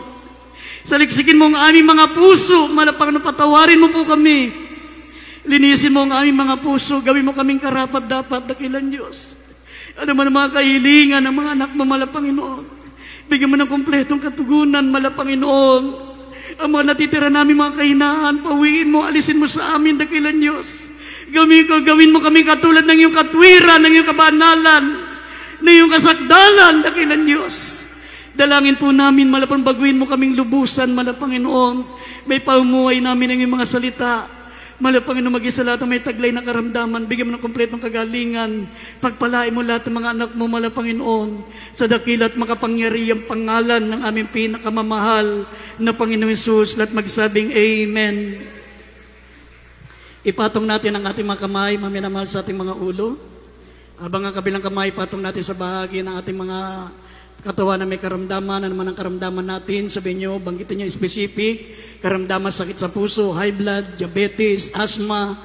Saliksikin mo ang aming mga puso, mahal na Panginoon, patawarin mo po kami. Linisin mo ang aming mga puso, gawin mo kaming karapat-dapat, dakilang Diyos. Ano man ang mga kahilingan ng mga anak mo, mahal na Panginoon. Bigyan mo ng kompletong katugunan, mahal na Panginoon. Ang mga natitira namin mga kahinaan, pawiin mo, alisin mo sa amin, dakilang Diyos. Gawin mo kaming katulad ng iyong katwiran, ng iyong kabanalan, ng iyong kasakdalan, dakilang Diyos. Dalangin po namin, mahal na Panginoon, baguhin mo kaming lubusan, mahal na Panginoon. May paumuhay namin ng iyong mga salita. Mahal na Panginoon, mag-isa lahat ang may taglay na karamdaman, bigyan mo ng kompletong kagalingan, pagpalain mo lahat ng mga anak mo, mahal na Panginoon, sa dakilat makapangyarihang pangalan ng aming pinakamamahal na Panginoon Hesus, lahat magsabing Amen. Ipatong natin ang ating mga kamay, maminamahal sa ating mga ulo. Habang ang kabilang kamay, patong natin sa bahagi ng ating mga katawan na may karamdaman, ano man ang karamdaman natin, sabihin nyo, banggitin nyo specific, karamdaman sakit sa puso, high blood, diabetes, asthma,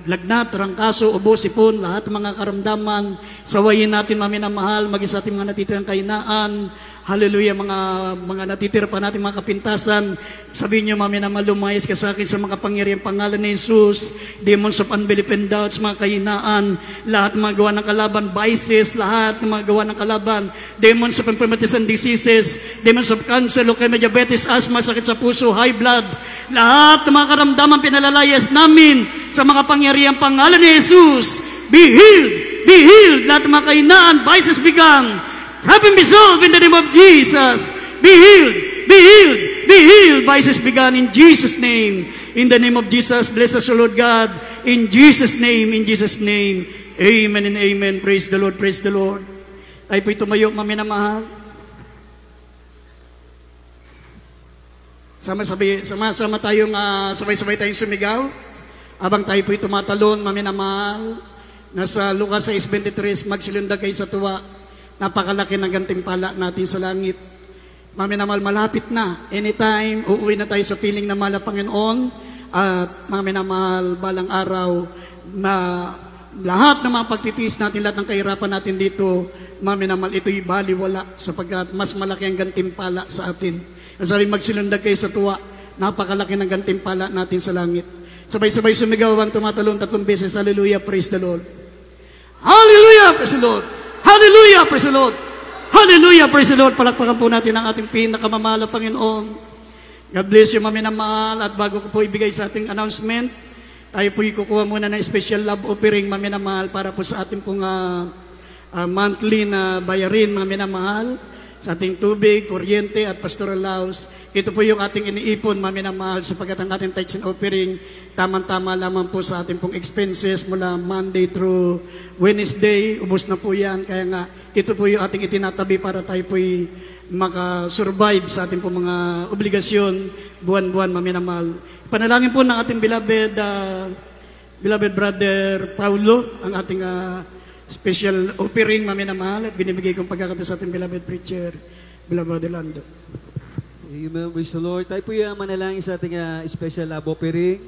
lagnat, trangkaso, ubo, sipon, lahat ng mga karamdaman, sawayin natin maminamahal, maging sa ating mga natitirang kahinaan, hallelujah, mga natitira pa natin mga kapintasan, sabihin nyo maminamahal, lumayas ka sa akin sa mga pangyariang pangalan ni Jesus, demons of unbelief and doubts, mga kahinaan, lahat ng mga gawa ng kalaban, vices, lahat ng mga gawa ng kalaban, demons of infirmities and diseases, demons of cancer, leukemia, diabetes, asthma, sakit sa puso, high blood, lahat ng mga karamdaman pinalalayas namin sa mga pangyariang pangalan ni Jesus, be healed, lahat ng mga kahinaan, vices be gone, have been dissolved in the name of Jesus, be healed, vices be gone in Jesus' name, in the name of Jesus, bless us, O Lord God, in Jesus' name, amen and amen, praise the Lord, tayo po'y tumayo, maminamahal, sama-sama tayong, sabay-sabay tayong sumigaw. Abang tayo po'y tumatalon, maminamahal, nasa Lucas 6:23, magsilundag kayo sa tuwa, napakalaki ng gantimpala natin sa langit. Maminamahal, malapit na. Anytime, uuwi na tayo sa piling na mahal na Panginoon. At maminamahal, balang araw, na lahat ng mga pagtitiis natin, lahat ng kahirapan natin dito, maminamahal, ito'y baliwala sapagkat mas malaki ang gantimpala sa atin. Sabi, magsilundag kayo sa tuwa, napakalaki ng gantimpala natin sa langit. Sabay-sabay sumigaw ang tumatalon 3 beses. Hallelujah, praise the Lord. Hallelujah, praise the Lord. Hallelujah, praise the Lord. Hallelujah, praise the Lord. Palakpakan po natin ang ating pinakamamahal na Panginoon. God bless you, maminamahal. At bago ko po ibigay sa ating announcement, tayo po kukuha muna ng special love offering, maminamahal, para po sa ating pong monthly na bayarin, maminamahal, sa ating tubig, kuryente at pastoral house. Ito po yung ating iniipon, maminamahal, sapagkat ang ating tithes and offering, tamang-tama lamang po sa ating pong expenses mula Monday through Wednesday. Ubos na po yan. Kaya nga, ito po yung ating itinatabi para tayo po'y makasurvive sa ating pong mga obligasyon, buwan-buwan, maminamahal. Panalangin po ng ating beloved brother Paulo, ang ating special offering, maminamahal, at binibigay kong pagkakata sa ating beloved preacher, beloved Lando. Amen, praise the Lord. Tayo po yung manalangin sa ating special love offering.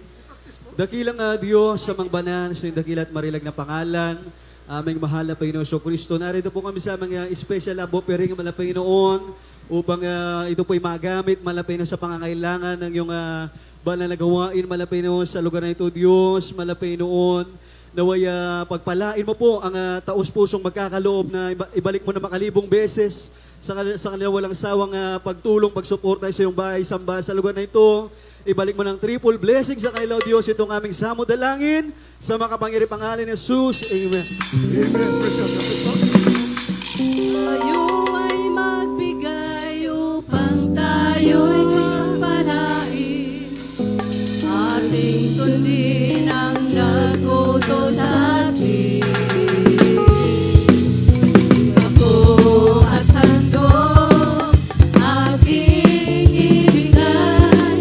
Dakilang Diyos sa mga banal, sa iyong dakila at marilag na pangalan, aming mahal na Panginoon Kristo. Narito po kami sa mga special love offering, mahal na Panginoon, upang ito po'y magamit, mahal na Panginoon, sa pangangailangan ng iyong banal na gawain, mahal na Panginoon, sa lugar na ito, Diyos, mahal na Panginoon. Naway pagpalain mo po ang taos-pusong magkakaloob na ibalik mo na makalibong beses sa kanila walang sawang pagtulong, pagsuporta sa iyong bahay, samba sa lugar na ito. Ibalik mo ng triple blessing sa kanila, Diyos, itong aming samo dalangin sa makapangyari pangalan ni Jesus. Amen. Amen. Tayo ay magbigay upang tayo'y pagpalain. Ating sundin ang nagutos sa atin. Ako at handog ating ibigay,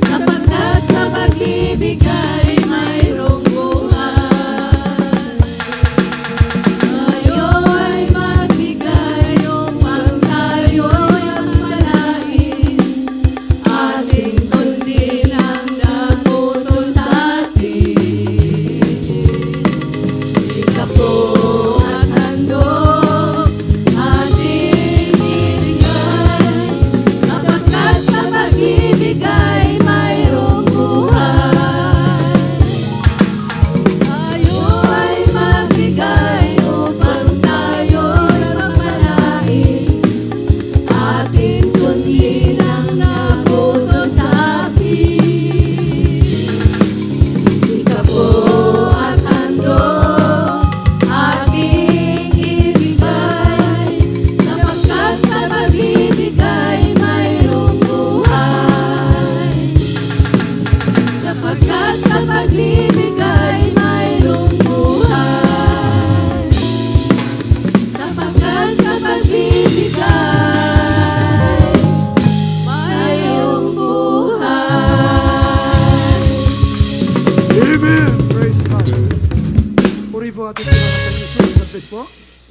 sapagkat sa pag-ibigay mayroong buhay. Tayo ay magbigay upang tayo'y pagpalain. Ating sundin ang nagutos sa atin. Ikapo at handog ating ibigay, sapagkat sa pag-ibigay mayroong buhay. Tayo ay magbigay upang tayo'y pagpalain. Ating sundin ang nagutos sa atin. Ikapo at handog ating ibigay, sapagkat sa pag-ibigay mayroong buhay. Sapagkat sa pag-ibigay mayroong buhay. Sapagkat sa pag-ibigay mayroong buhay. Amen. Praise God. Puri po ating pinakapag-isip. God bless po.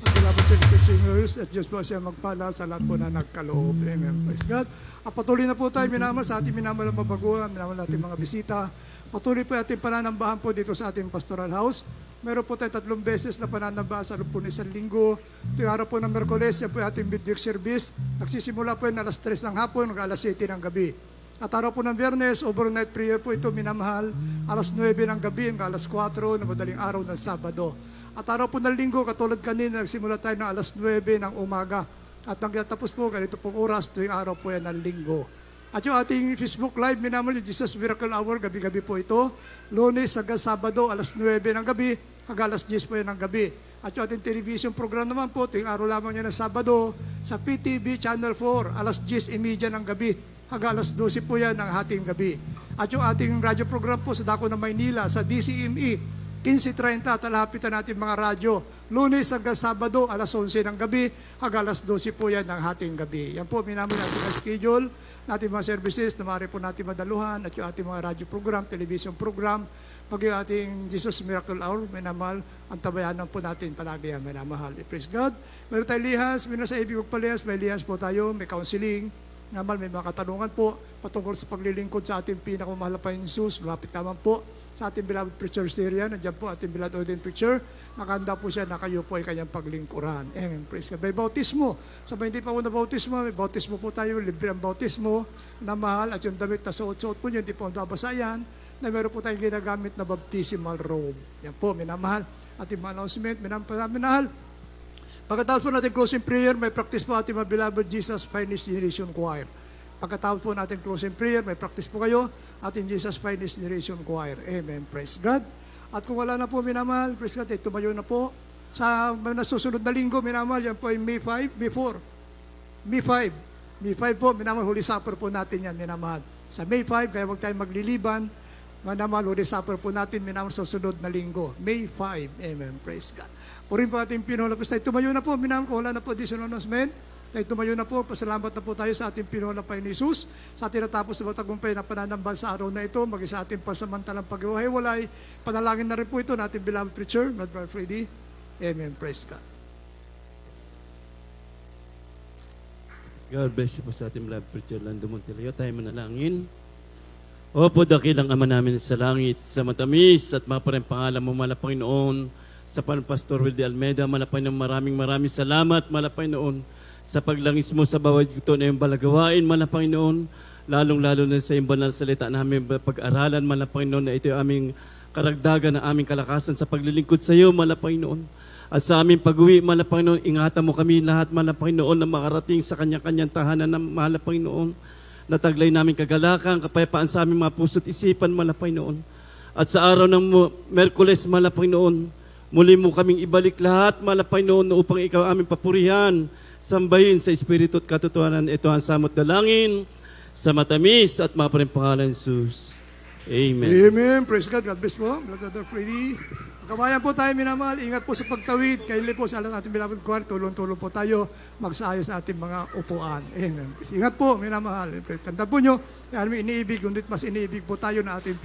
Ang beloved Secretary Singers at Diyos po siya magpala sa lahat po na nagkaloob. Amen. Praise God. At patuloy na po tayo minamahal sa ating minamahal na mabaguhan, minamahal natin mga bisita. Patuloy po ating pananambahan po dito sa ating pastoral house. Meron po tayo 3 beses na pananambahan sa loob po ng 1 linggo. Ito yung araw po ng Merkoles, yan po yung ating midweek service. Nagsisimula po yun alas 3 ng hapon, hanggang alas 7 ng gabi. At araw po ng Biyernes, overnight prayer po ito, minamahal, alas 9 ng gabi hanggang alas 4 na madaling araw ng Sabado. At araw po ng Linggo, katulad kanina, nagsimula tayo ng alas 9 ng umaga. At nagtatapos po, ganito pong oras, tuwing araw po yan ng Linggo. At yung ating Facebook Live, minamahal yung Jesus Miracle Hour, gabi-gabi po ito. Lunes hanggang Sabado, alas 9 ng gabi, hanggang alas 10 po yan ng gabi. At yung ating television program naman po, tuwing araw lamang yan ng Sabado, sa PTV Channel 4, alas 10:30 ng gabi, hanggang alas 12 po yan ng hating gabi. At yung ating radyo program po sa Dako ng Maynila, sa DCME, 15:30, talapitan natin mga radyo. Lunes hanggang Sabado, alas 11 ng gabi, hanggang alas 12 po yan ng hating gabi. Yan po, minamahal natin ang schedule, natin mga services na maaari po natin madaluhan, at yung ating mga radyo program, television program, pag ating Jesus Miracle Hour, minamahal, ang tabayanan po natin palagi yan, minamahal. Praise God. Meron tayong lihas, meron sa ibig magpalihas, may lihas po tayo, may counseling, naman may mga katanungan po patungkol sa paglilingkod sa ating pinakamamahal na Panginoon Jesus. Lumapit naman po sa ating beloved preacher Syria. Nandiyan po ating beloved ordained preacher. Nakahanda po siya na kayo po ay kanyang paglingkuran. Amen. Praise God. May bautismo. Sa mga hindi pa po na bautismo, may bautismo po tayo. Libre ang bautismo na mahal. At yung damit na suot-suot po nyo, hindi po nabasa yan. Na meron po tayong ginagamit na baptismal robe. Yan po, minamahal. Ating mga announcement, minamahal. Pagkatapos po natin closing prayer, may practice po ating mga beloved Jesus Finest Generation Choir. Pagkatapos po natin closing prayer, may practice po kayo, ating Jesus Finest Generation Choir. Amen. Praise God. At kung wala na po minamahal, praise God, tumayo na po. Sa nasusunod na linggo, minamahal, yan po ay May 5, May 4. May 5 po, minamahal, Holy Supper po natin yan, minamahal. Sa May 5, kaya huwag tayong magliliban, minamahal, Holy Supper po natin, minamahal, sa susunod na linggo. May 5. Amen. Praise God. Purin po ating pinulapos tayo. Tumayo na po, minamahal, kung wala na po additional announcement. Tayo tumayo na po, pasalamat na po tayo sa ating pinulapay ni Jesus. Sa ating natapos na tagumpay na pananambal sa araw na ito, maging sa ating pasamantalang pag-iwahiwalay. Panalangin na rin po ito na ating beloved preacher, Brother Freddy. Amen. Praise God. God bless you po sa ating beloved preacher Lando Montelio. Tayo manalangin. Opo, dakilang Ama namin sa langit, sa matamis at maparang pangalan mo, mala Panginoon, sa Pastor Wilde Almeida, mala Panginoon, maraming salamat, mala Panginoon, sa paglangis mo sa bawat ito na yung balagawain, mala Panginoon, lalong-lalo na sa iyong banal salita namin pag-aralan, mala Panginoon, na ito yung aming karagdagan na aming kalakasan sa paglilingkod sa iyo, mala Panginoon. At sa aming pag-uwi, mala Panginoon, ingatan mo kami lahat, mala Panginoon, na makarating sa kanya-kanyang tahanan na mala Panginoon. Nataglay namin kagalakan, kapayapaan sa aming mga puso't isipan, mala Panginoon. At sa araw ng Merkules, mala Panginoon, muli mo kaming ibalik lahat, mala Panginoon, upang ikaw aming papurihan, sambahin sa Espiritu at katotohanan. Ito ang samot dalangin, sa matamis at maparing pangalan Jesus. Amen. Amen. Praise God. God bless po. Brother Freddy. Kabayan po tayo, minamahal. Ingat po sa pagtawid. Kaili po sa ating beloved choir. Tulong-tulong po tayo magsayos sa ating mga upuan. Amen. Ingat po, minamahal. Tanda po nyo, kaya iniibig, kundi mas iniibig po tayo na ating